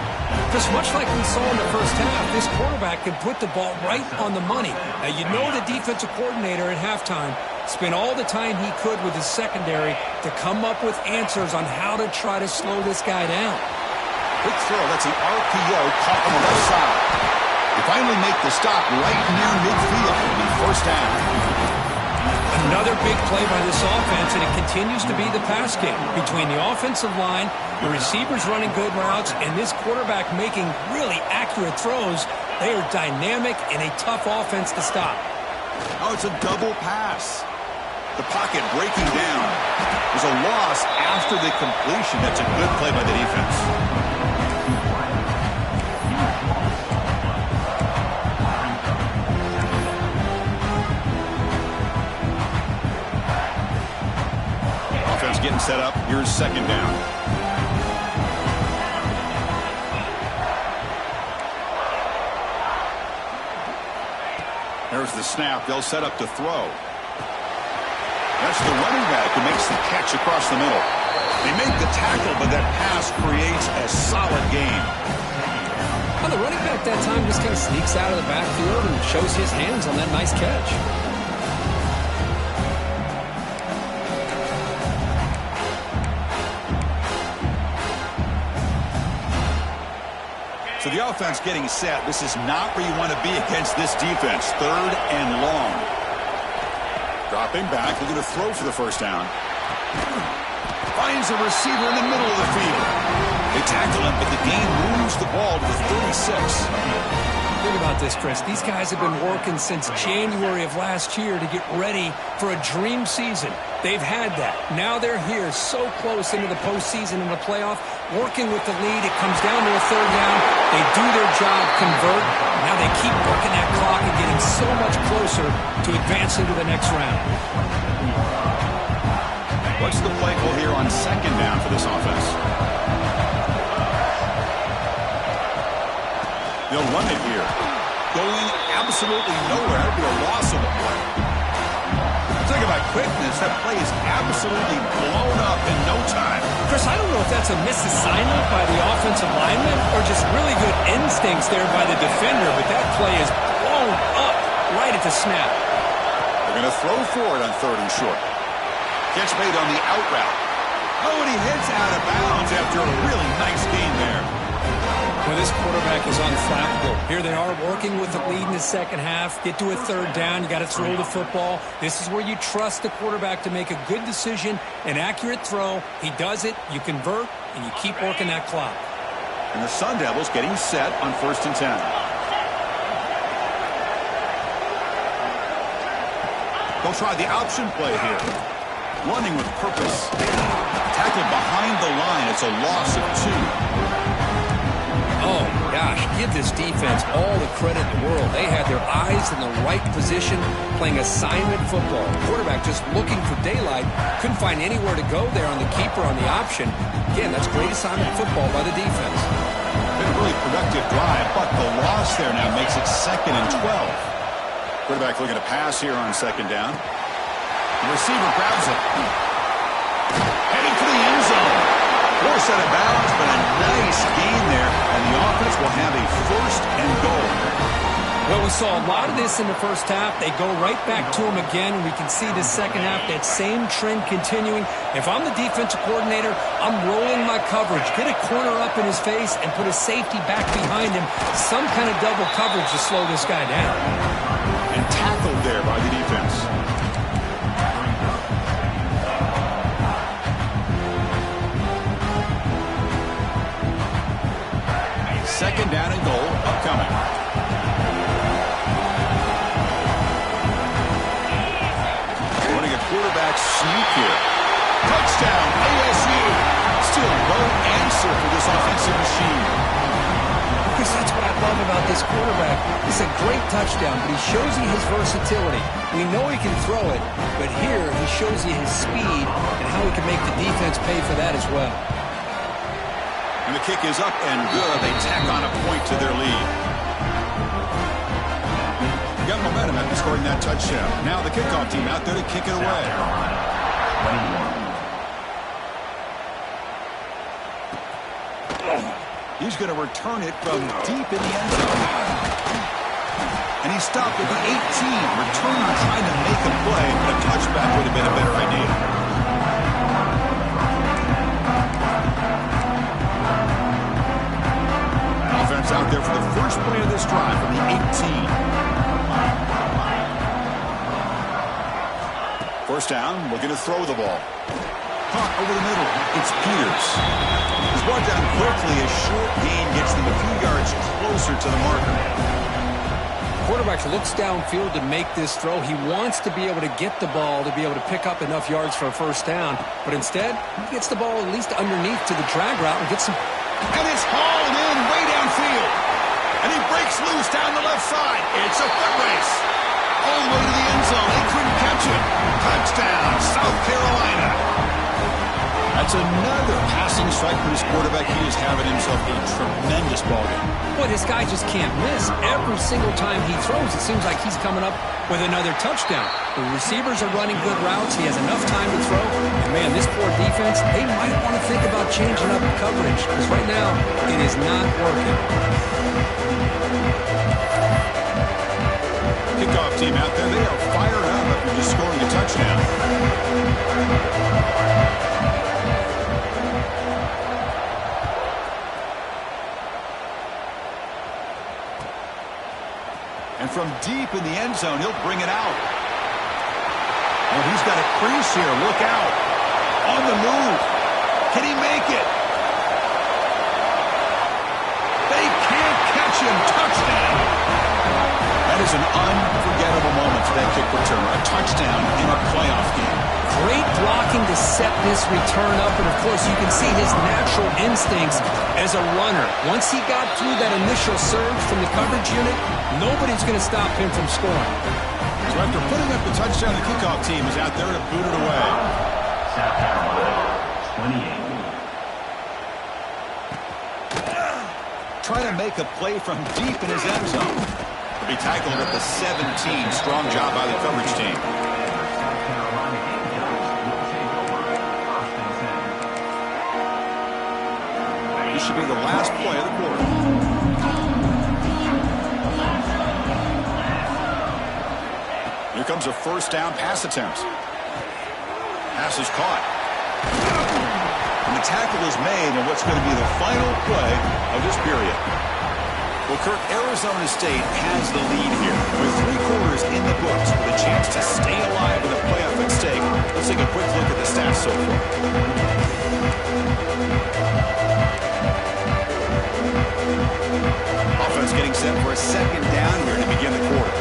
Just much like we saw in the first half, this quarterback can put the ball right on the money. Now, you know the defensive coordinator at halftime spent all the time he could with his secondary to come up with answers on how to try to slow this guy down. Quick throw. That's the RPO caught on the left side. They finally make the stop right near midfield in first down. Another big play by this offense, and it continues to be the pass game between the offensive line, the receivers running good routes, and this quarterback making really accurate throws. They are dynamic and a tough offense to stop. Oh, it's a double pass. The pocket breaking down. There's a loss after the completion. That's a good play by the defense. Offense getting set up. Here's 2nd down. There's the snap. They'll set up to throw. That's the running back who makes the catch across the middle. They make the tackle, but that pass creates a solid gain. Well, the running back that time just kind of sneaks out of the backfield and shows his hands on that nice catch. So the offense getting set. This is not where you want to be against this defense. 3rd and long. Dropping back, looking to throw for the first down. Finds a receiver in the middle of the field. They tackle him, but the gain moves the ball to the 36. Think about this, Chris. These guys have been working since January of last year to get ready for a dream season. They've had that. Now they're here so close into the postseason and the playoff, working with the lead. It comes down to a 3rd down. They do their job, convert. Now they keep working that clock and getting so much closer to advancing to the next round. What's the play call here on 2nd down for this offense? They'll run it here. Going absolutely nowhere. That would be a loss of a play. Talk about quickness. That play is absolutely blown up in no time. Chris, I don't know if that's a misassignment by the offensive lineman or just really good instincts there by the defender, but that play is blown up right at the snap. They're going to throw for it on 3rd and short. Catch made on the out route. Oh, and he hits out of bounds after a really nice gain there. Well, this quarterback is unflappable. Here they are working with the lead in the second half. Get to a 3rd down. You got to throw the football. This is where you trust the quarterback to make a good decision, an accurate throw. He does it, you convert, and you keep working that clock. And the Sun Devils getting set on 1st and 10. They'll try the option play here. Running with purpose. Tackled behind the line. It's a loss of 2. Oh, gosh, give this defense all the credit in the world. They had their eyes in the right position, playing assignment football. The quarterback just looking for daylight, couldn't find anywhere to go there on the keeper on the option. Again, that's great assignment football by the defense. Been a really productive drive, but the loss there now makes it 2nd and 12. Quarterback looking to pass here on 2nd down. The receiver grabs it. Heading for the end zone. Force out of bounds, but a nice gain there, and the offense will have a first and goal. Well, we saw a lot of this in the first half. They go right back to him again. We can see the second half, that same trend continuing. If I'm the defensive coordinator, I'm rolling my coverage. Get a corner up in his face and put a safety back behind him. Some kind of double coverage to slow this guy down. And tackled there by the defense. Second down and goal upcoming. Running a quarterback sneak here. Touchdown, ASU. Still no answer for this offensive machine. Because that's what I love about this quarterback. It's a great touchdown, but he shows you his versatility. We know he can throw it, but here he shows you his speed and how he can make the defense pay for that as well. And the kick is up and good. They tack on a point to their lead. Got momentum after scoring that touchdown. Now the kickoff team out there to kick it away. He's going to return it from deep in the end zone. And he stopped at the 18. Returner trying to make a play, but a touchback would have been a better idea. Offense out there for the first play of this drive from the 18. First down, looking to throw the ball. Caught over the middle. It's Peters. He's brought down quickly. A short gain gets them a few yards closer to the marker. Quarterback looks downfield to make this throw. He wants to be able to get the ball to be able to pick up enough yards for a first down. But instead, he gets the ball at least underneath to the drag route and gets some... And it's hauled in way downfield. And he breaks loose down the left side. It's a foot race. All the way to the end zone. They couldn't catch it. Touchdown, South Carolina. That's another passing strike for this quarterback. He is having himself a tremendous ballgame. Boy, this guy just can't miss. Every single time he throws, it seems like he's coming up with another touchdown. The receivers are running good routes. He has enough time to throw. And, man, this poor defense, they might want to think about changing up coverage because right now it is not working. Kickoff team out there, they are fired up after just scoring a touchdown. And from deep in the end zone, he'll bring it out. Oh, he's got a crease here. Look out. On the move. Can he make it? They can't catch him. Touchdown. That is an unforgettable moment for that kick return. A touchdown in a playoff game. Great blocking to set this return up, and of course you can see his natural instincts as a runner. Once he got through that initial surge from the coverage unit, nobody's going to stop him from scoring. So after putting up the touchdown, the kickoff team is out there to boot it away. South Carolina, 28. Trying to make a play from deep in his end zone. He'll be tackled at the 17. Strong job by the coverage team. This should be the last play of the quarter. Here comes a first down pass attempt. Pass is caught. And the tackle is made in what's going to be the final play of this period. Well, Kirk, Arizona State has the lead here. With 3 quarters in the books with a chance to stay alive with a playoff at stake. Let's take a quick look at the stats so far. Offense getting set for a second down here to begin the quarter.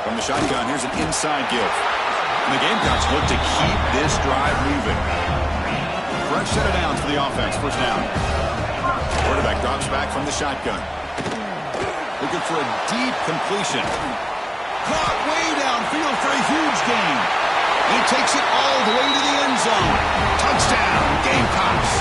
From the shotgun, here's an inside give. And the Gamecocks look to keep this drive moving. Fresh set of downs for the offense. First down. Quarterback drops back from the shotgun. Looking for a deep completion. Caught way downfield for a huge gain. He takes it all the way to the end zone. Touchdown, Gamecocks.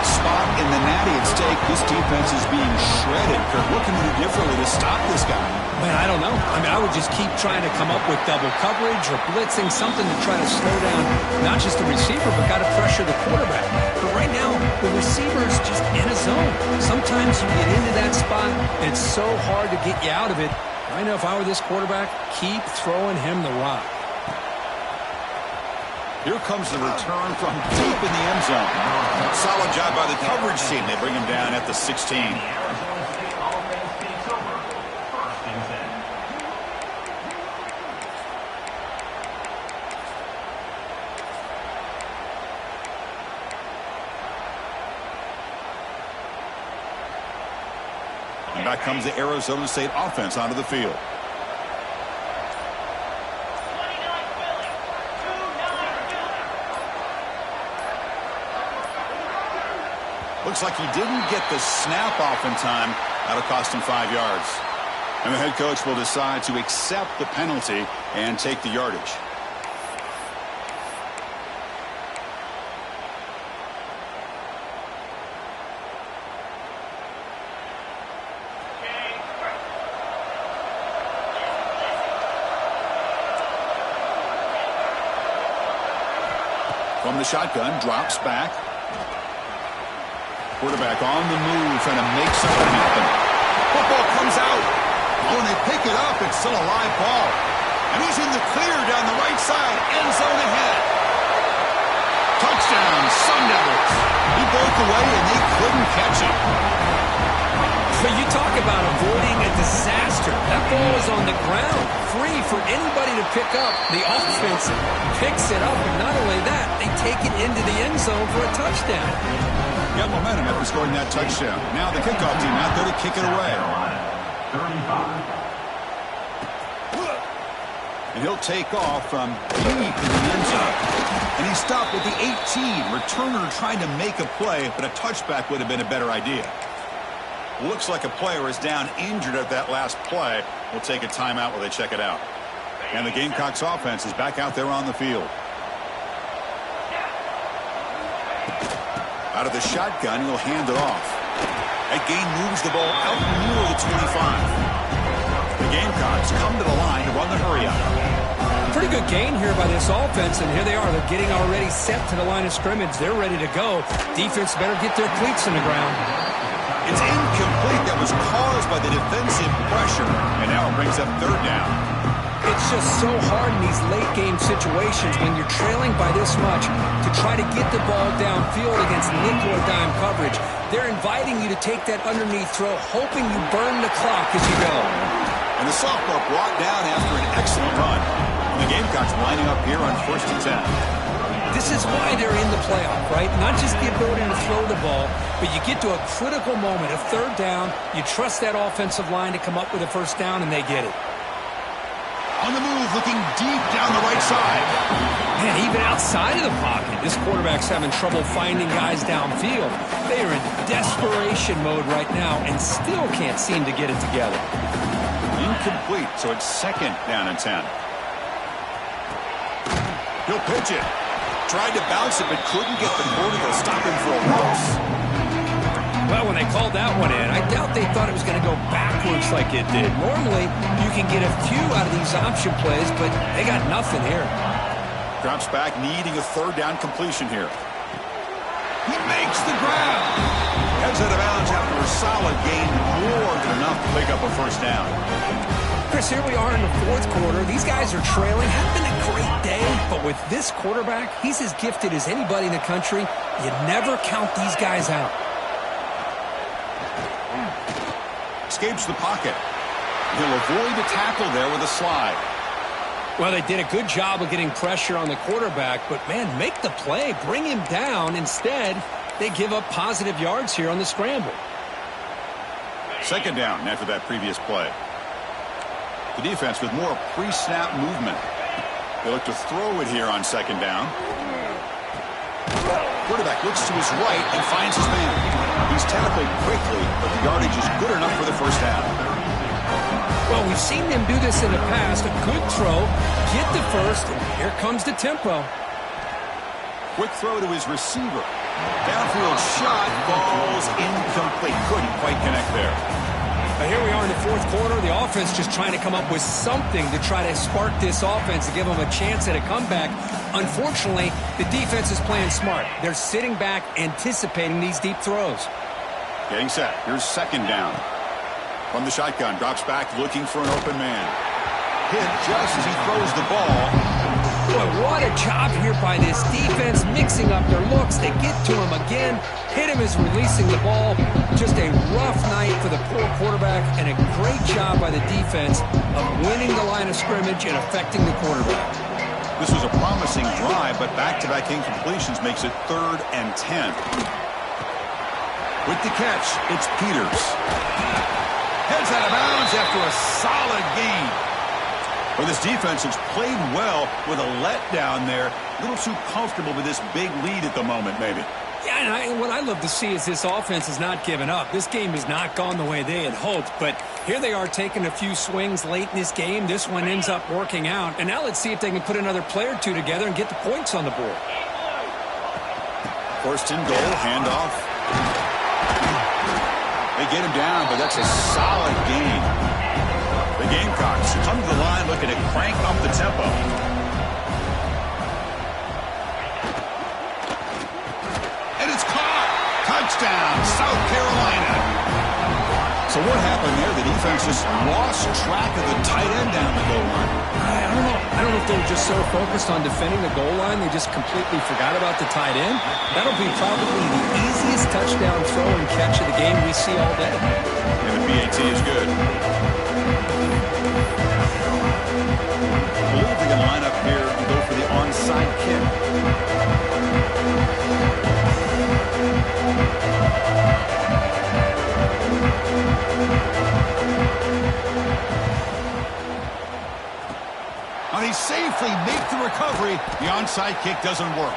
Spot in the natty at stake. This defense is being shredded. Kirk, what can we do differently to stop this guy? Man, I don't know. I mean, I would just keep trying to come up with double coverage or blitzing, something to try to slow down not just the receiver, but got to pressure the quarterback. But right now, the receiver's just in a zone. Sometimes you get into that spot, and it's so hard to get you out of it. I know if I were this quarterback, keep throwing him the rock. Here comes the return from deep in the end zone. Solid job by the coverage team. They bring him down at the 16. And back comes the Arizona State offense onto the field. Looks like he didn't get the snap off in time. That'll cost him 5 yards. And the head coach will decide to accept the penalty and take the yardage. From the shotgun, drops back. Quarterback on the move, trying to make something happen. Football comes out. Oh, and they pick it up. It's still a live ball. And he's in the clear down the right side. End zone ahead. Touchdown, Sun Devils. He broke away, and they couldn't catch him. But you talk about avoiding a disaster. That ball is on the ground, free for anybody to pick up. The offense picks it up, and not only that, they take it into the end zone for a touchdown. Got momentum after scoring that touchdown. Now the kickoff team out there to kick it away. 35. And he'll take off from deep in the end zone. And he stopped with the 18. Returner trying to make a play, but a touchback would have been a better idea. Looks like a player is down injured at that last play. We'll take a timeout while they check it out. And the Gamecocks offense is back out there on the field. Out of the shotgun, he'll hand it off. That gain moves the ball out near the 25. The Gamecocks come to the line to run the hurry up. Pretty good gain here by this offense, and here they are. They're getting already set to the line of scrimmage. They're ready to go. Defense better get their cleats in the ground. It's incomplete. That was caused by the defensive pressure, and now it brings up third down. It's just so hard in these late-game situations when you're trailing by this much to try to get the ball downfield against nickel or dime coverage. They're inviting you to take that underneath throw, hoping you burn the clock as you go. And the sophomore brought down after an excellent run. And the Gamecocks lining up here on 1st and 10. This is why they're in the playoff, right? Not just the ability to throw the ball, but you get to a critical moment, a third down, you trust that offensive line to come up with a first down, and they get it. On the move, looking deep down the right side. Man, even outside of the pocket, this quarterback's having trouble finding guys downfield. They are in desperation mode right now and still can't seem to get it together. Incomplete, so it's 2nd down and 10. He'll pitch it. Tried to bounce it, but couldn't get the corner to stop him for a loss. Well, when they called that one in, I doubt they thought it was going to go backwards like it did. Normally, you can get a few out of these option plays, but they got nothing here. Drops back, needing a third down completion here. He makes the grab. Heads out of bounds after a solid gain, more than enough to pick up a first down. Chris, here we are in the 4th quarter. These guys are trailing. Hasn't been a great day, but with this quarterback, he's as gifted as anybody in the country. You never count these guys out. Escapes the pocket. He'll avoid the tackle there with a slide. Well, they did a good job of getting pressure on the quarterback, but, man, make the play. Bring him down. Instead, they give up positive yards here on the scramble. 2nd down after that previous play. The defense with more pre-snap movement. They look to throw it here on 2nd down. Quarterback looks to his right and finds his man. He's tackled quickly, but the yardage is good enough for the first down. Well, we've seen them do this in the past. A good throw, get the first, and here comes the tempo. Quick throw to his receiver. Downfield shot falls incomplete. Couldn't quite connect there. Here we are in the fourth quarter. The offense just trying to come up with something to try to spark this offense to give them a chance at a comeback. Unfortunately, the defense is playing smart. They're sitting back, anticipating these deep throws. Getting set. Here's second down. From the shotgun, drops back, looking for an open man. Hit just as he throws the ball. Boy, what a job here by this defense, mixing up their looks. They get to him again. Hit him as releasing the ball. Just a rough night for the poor quarterback, and a great job by the defense of winning the line of scrimmage and affecting the quarterback. This was a promising drive, but back-to-back incompletions makes it 3rd and 10. With the catch, it's Peters. Heads out of bounds after a solid gain. But this defense has played well with a letdown there. A little too comfortable with this big lead at the moment, maybe. Yeah, and what I love to see is this offense has not given up. This game has not gone the way they had hoped, but here they are taking a few swings late in this game. This one ends up working out, and now let's see if they can put another play or two together and get the points on the board. First and goal, handoff. They get him down, but that's a solid gain. The Gamecocks come to the line looking to crank up the tempo. And it's caught. Touchdown, South Carolina. So what happened there? The defense just lost track of the tight end down the goal line. I don't know. I don't know if they were just so focused on defending the goal line they just completely forgot about the tight end. That'll be probably the easiest touchdown throw and catch of the game we see all day. And the PAT is good. I believe we can line up here and go for the onside kick. Now they safely make the recovery. The onside kick doesn't work.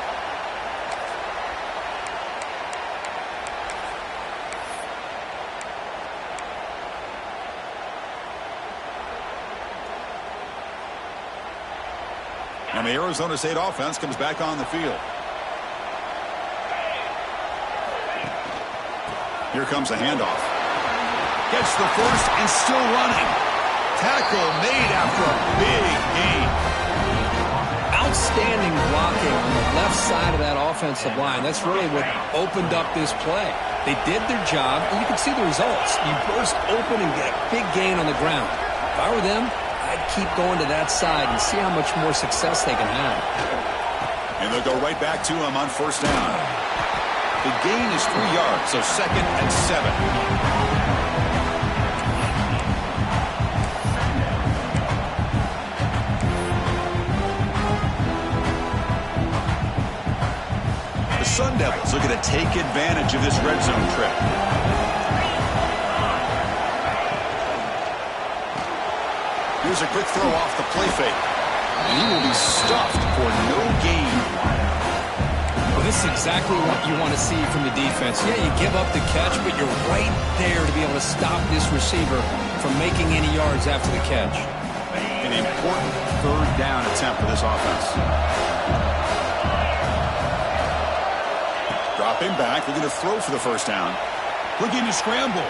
And the Arizona State offense comes back on the field. Here comes a handoff. Gets the first and still running. Tackle made after a big gain. Outstanding blocking on the left side of that offensive line. That's really what opened up this play. They did their job, and you can see the results. You burst open and get a big gain on the ground. If I were them, I'd keep going to that side and see how much more success they can have. And they'll go right back to him on first down. The gain is 3 yards, so 2nd and 7. Sun Devils looking to take advantage of this red zone trip. Here's a quick throw off the play fake. And he will be stuffed for no gain. Well, this is exactly what you want to see from the defense. Yeah, you give up the catch, but you're right there to be able to stop this receiver from making any yards after the catch. An important 3rd down attempt for this offense. Dropping back, looking to throw for the first down. Looking to scramble.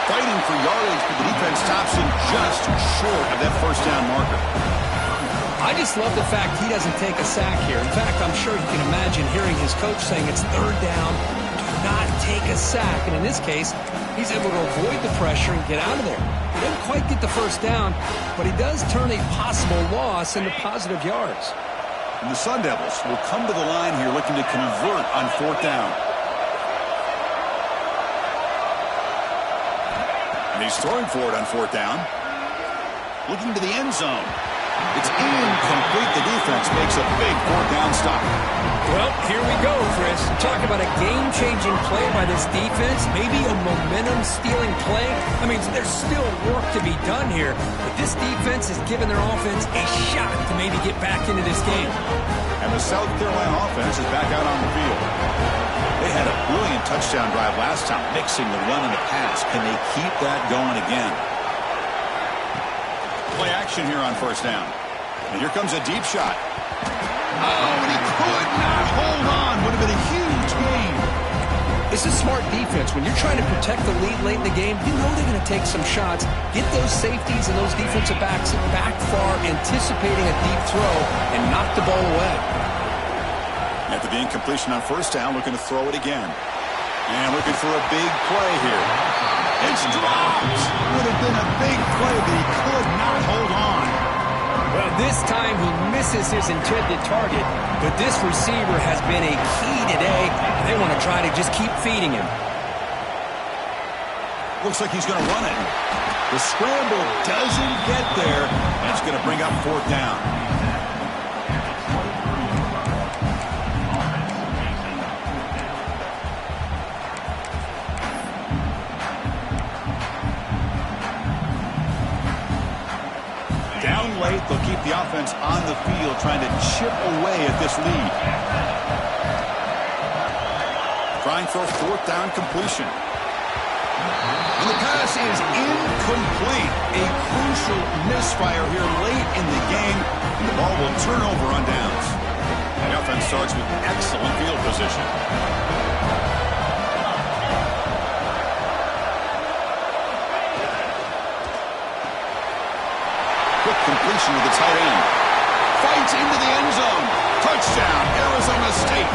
Fighting for yardage, but the defense stops him just short of that first down marker. I just love the fact he doesn't take a sack here. In fact, I'm sure you can imagine hearing his coach saying it's 3rd down, do not take a sack. And in this case, he's able to avoid the pressure and get out of there. He didn't quite get the first down, but he does turn a possible loss into positive yards. And the Sun Devils will come to the line here looking to convert on 4th down. And he's throwing for it on 4th down. Looking to the end zone. It's incomplete. The defense makes a big 4th down stop. Well, here we go, Chris. Talk about a game-changing play by this defense. Maybe a momentum-stealing play. I mean, there's still work to be done here, but this defense has given their offense a shot to maybe get back into this game. And the South Carolina offense is back out on the field. They had a brilliant touchdown drive last time, mixing the run and the pass. Can they keep that going again? Play action here on first down. And here comes a deep shot. Oh, and he could not hold on This is smart defense. When you're trying to protect the lead late in the game, you know they're going to take some shots. Get those safeties and those defensive backs back far, anticipating a deep throw, and knock the ball away. After the incompletion on first down, looking to throw it again. And looking for a big play here. It's dropped. Would have been a big play, but he could not hold on. Well, this time he misses his intended target, but this receiver has been a key today, and they want to try to just keep feeding him. Looks like he's going to run it. The scramble doesn't get there, and it's going to bring up fourth down. Down late, they'll keep the offense on the field, trying to chip away at this lead. Trying for a fourth down completion. And the pass is incomplete. A crucial misfire here late in the game. And the ball will turn over on downs. The offense starts with excellent field position. Quick completion to the tight end. Fights into the end zone. Touchdown, Arizona State.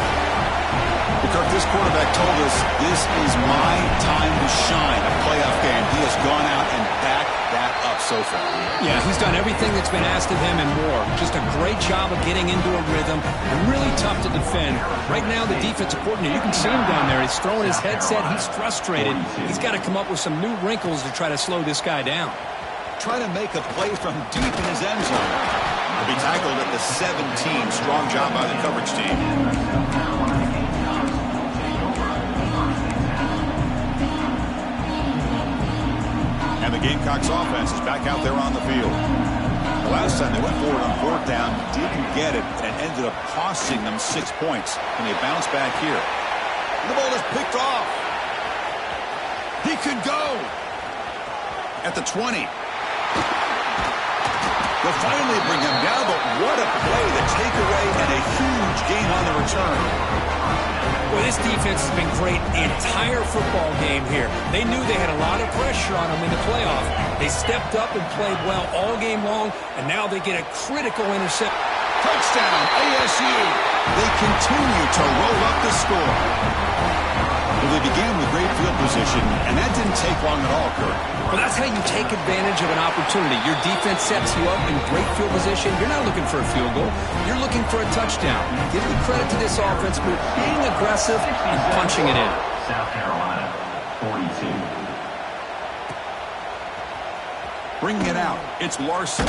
Kirk, this quarterback told us this is my time to shine, a playoff game. He has gone out and backed that up so far. Yeah, he's done everything that's been asked of him and more. Just a great job of getting into a rhythm. Really tough to defend. Right now, the defensive coordinator, you can see him down there. He's throwing his headset. He's frustrated. He's got to come up with some new wrinkles to try to slow this guy down. Try to make a play from deep in his end zone. He'll be tackled at the 17. Strong job by the coverage team. And the Gamecocks offense is back out there on the field. The last time they went forward on fourth down, didn't get it, and it ended up costing them 6 points. And they bounce back here. And the ball is picked off. He could go. At the 20. They'll finally bring him down, but what a play, the takeaway, and a huge gain on the return. Well, this defense has been great the entire football game here. They knew they had a lot of pressure on them in the playoff. They stepped up and played well all game long, and now they get a critical interception. Touchdown, ASU. They continue to roll up the score. Well, they began with great field position, and that didn't take long at all, Kurt. Well, that's how you take advantage of an opportunity. Your defense sets you up in great field position. You're not looking for a field goal. You're looking for a touchdown. Give the credit to this offense for being aggressive and punching it in. South Carolina, 42. Bringing it out, it's Larson.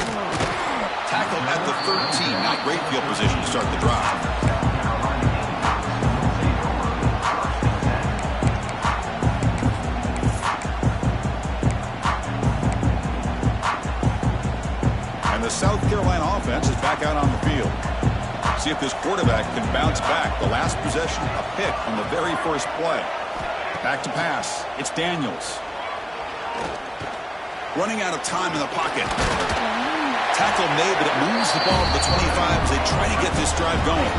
Tackled at the 13. Not great field position to start the drive. The South Carolina offense is back out on the field. See if this quarterback can bounce back. The last possession, a pick on the very first play. Back to pass. It's Daniels. Running out of time in the pocket. Tackle made, but it moves the ball to the 25 as they try to get this drive going.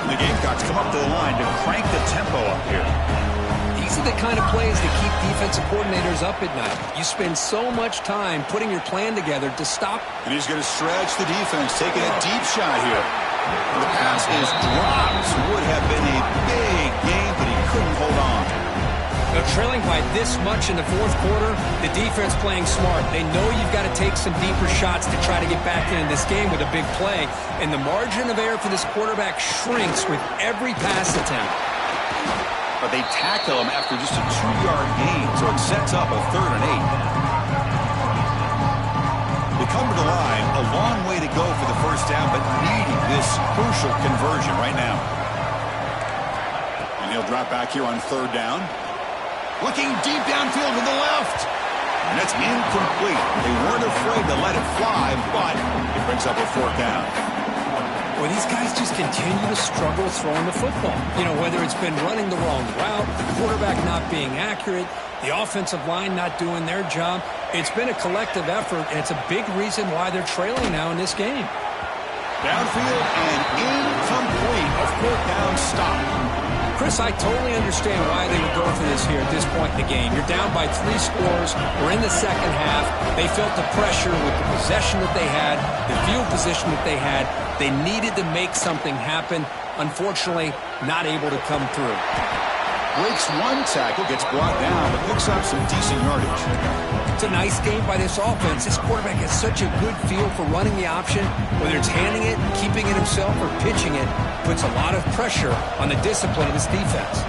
And the Gamecocks come up to the line to crank the tempo up here. These are the kind of plays that keep defensive coordinators up at night. You spend so much time putting your plan together to stop. And he's going to stretch the defense, taking a deep shot here. And the pass is dropped. Would have been a big game, but he couldn't hold on. Now, trailing by this much in the fourth quarter, the defense playing smart. They know you've got to take some deeper shots to try to get back into this game with a big play. And the margin of error for this quarterback shrinks with every pass attempt. But they tackle him after just a 2-yard gain, so it sets up a 3rd and 8. They come to the line, a long way to go for the first down, but needing this crucial conversion right now. And he'll drop back here on 3rd down. Looking deep downfield to the left. And that's incomplete. They weren't afraid to let it fly, but it brings up a 4th down. Well, these guys just continue to struggle throwing the football. You know, whether it's been running the wrong route, the quarterback not being accurate, the offensive line not doing their job. It's been a collective effort, and it's a big reason why they're trailing now in this game. Downfield and incomplete. A 4th down stop. Chris, I totally understand why they would go for this here at this point in the game. You're down by 3 scores. We're in the second half. They felt the pressure with the possession that they had, the field position that they had. They needed to make something happen. Unfortunately, not able to come through. Breaks one tackle, gets brought down, but picks up some decent yardage. It's a nice game by this offense. This quarterback has such a good feel for running the option. Whether it's handing it, keeping it himself, or pitching it, puts a lot of pressure on the discipline of his defense.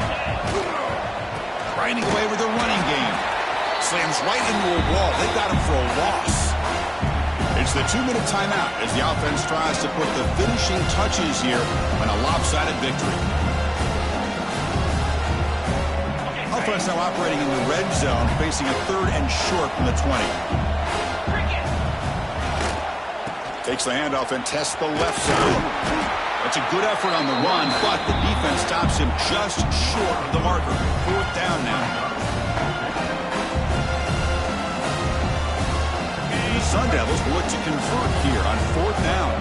Grinding away with the running game. Slams right into a wall. They got him for a loss. It's the 2-minute timeout as the offense tries to put the finishing touches here on a lopsided victory. Offense now operating in the red zone, facing a 3rd and short from the 20. Takes the handoff and tests the left side. That's a good effort on the run, but the defense stops him just short of the marker. 4th down now. The Sun Devils will look to convert here on 4th down.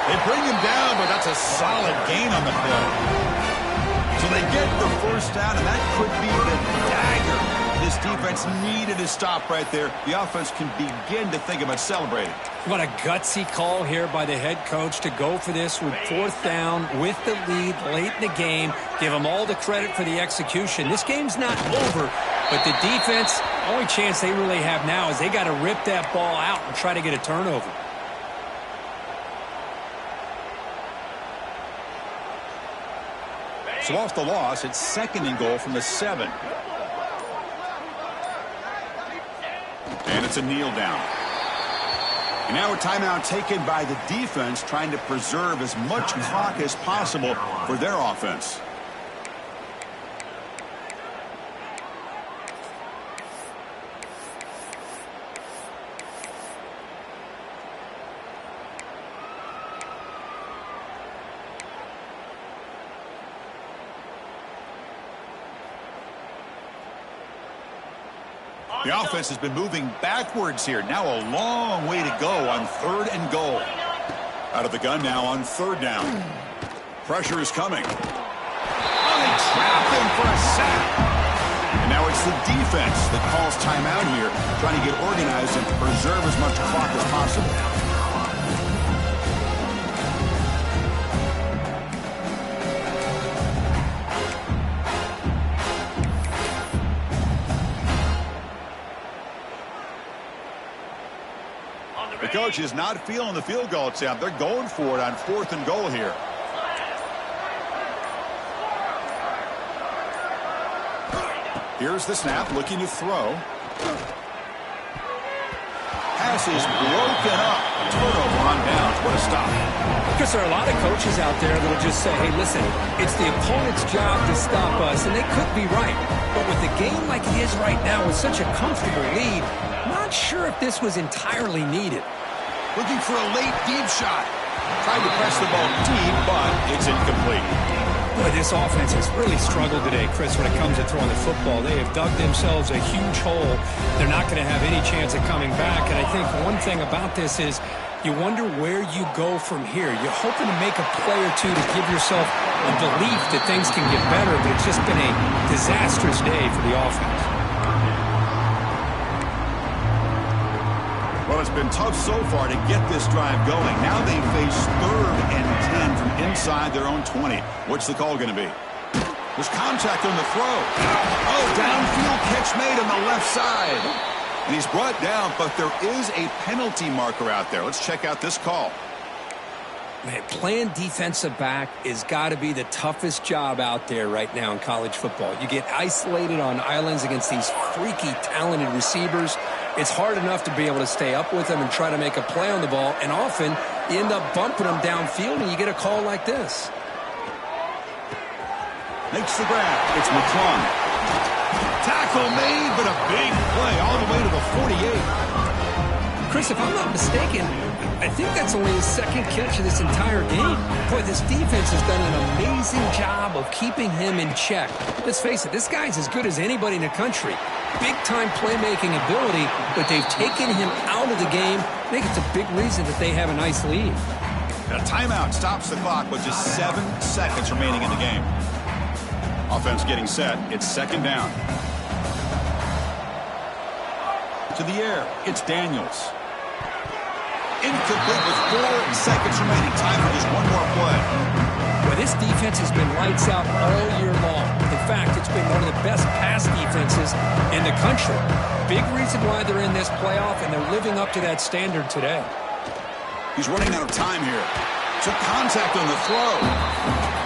They bring him down, but that's a solid gain on the play. So they get the 1st down, and that could be the dagger this defense needed to stop right there. The offense can begin to think about celebrating. What a gutsy call here by the head coach to go for this with 4th down with the lead late in the game. Give them all the credit for the execution. This game's not over, but the defense, only chance they really have now is they got to rip that ball out and try to get a turnover. So off the loss, it's 2nd and goal from the 7. And it's a kneel down. And now a timeout taken by the defense, trying to preserve as much clock as possible for their offense. The offense has been moving backwards here. Now a long way to go on 3rd and goal. Out of the gun now on 3rd down. Pressure is coming. Oh, they trapped him for a sack. And now it's the defense that calls timeout here, trying to get organized and preserve as much clock as possible. The coach is not feeling the field goal attempt. They're going for it on 4th and goal here. Here's the snap, looking to throw. Pass is broken up. Turnover on downs. What a stop. Because there are a lot of coaches out there that will just say, hey, listen, it's the opponent's job to stop us, and they could be right. But with the game like it is right now with such a comfortable lead, not sure if this was entirely needed. Looking for a late deep shot. Tried to press the ball deep, but it's incomplete. Boy, this offense has really struggled today, Chris, when it comes to throwing the football. They have dug themselves a huge hole. They're not going to have any chance of coming back. And I think one thing about this is you wonder where you go from here. You're hoping to make a play or two to give yourself a belief that things can get better, but it's just been a disastrous day for the offense. Well, it's been tough so far to get this drive going. Now they face 3rd and 10 from inside their own 20. What's the call going to be? There's contact on the throw. Oh, downfield catch made on the left side. And he's brought down, but there is a penalty marker out there. Let's check out this call. Man, playing defensive back has got to be the toughest job out there right now in college football. You get isolated on islands against these freaky, talented receivers. It's hard enough to be able to stay up with them and try to make a play on the ball, and often you end up bumping them downfield and you get a call like this. Makes the grab. It's McClung. Tackle made, but a big play all the way to the 48. Chris, if I'm not mistaken, I think that's only his second catch of this entire game. Boy, this defense has done an amazing job of keeping him in check. Let's face it, this guy's as good as anybody in the country. Big-time playmaking ability, but they've taken him out of the game. I think it's a big reason that they have a nice lead. A timeout stops the clock with just 7 seconds remaining in the game. Offense getting set. It's second down. To the air. It's Daniels. Incomplete with 4 seconds remaining. Time for just one more play. Well, this defense has been lights out all year long. In fact, it's been one of the best pass defenses in the country. Big reason why they're in this playoff, and they're living up to that standard today. He's running out of time here. Took contact on the throw.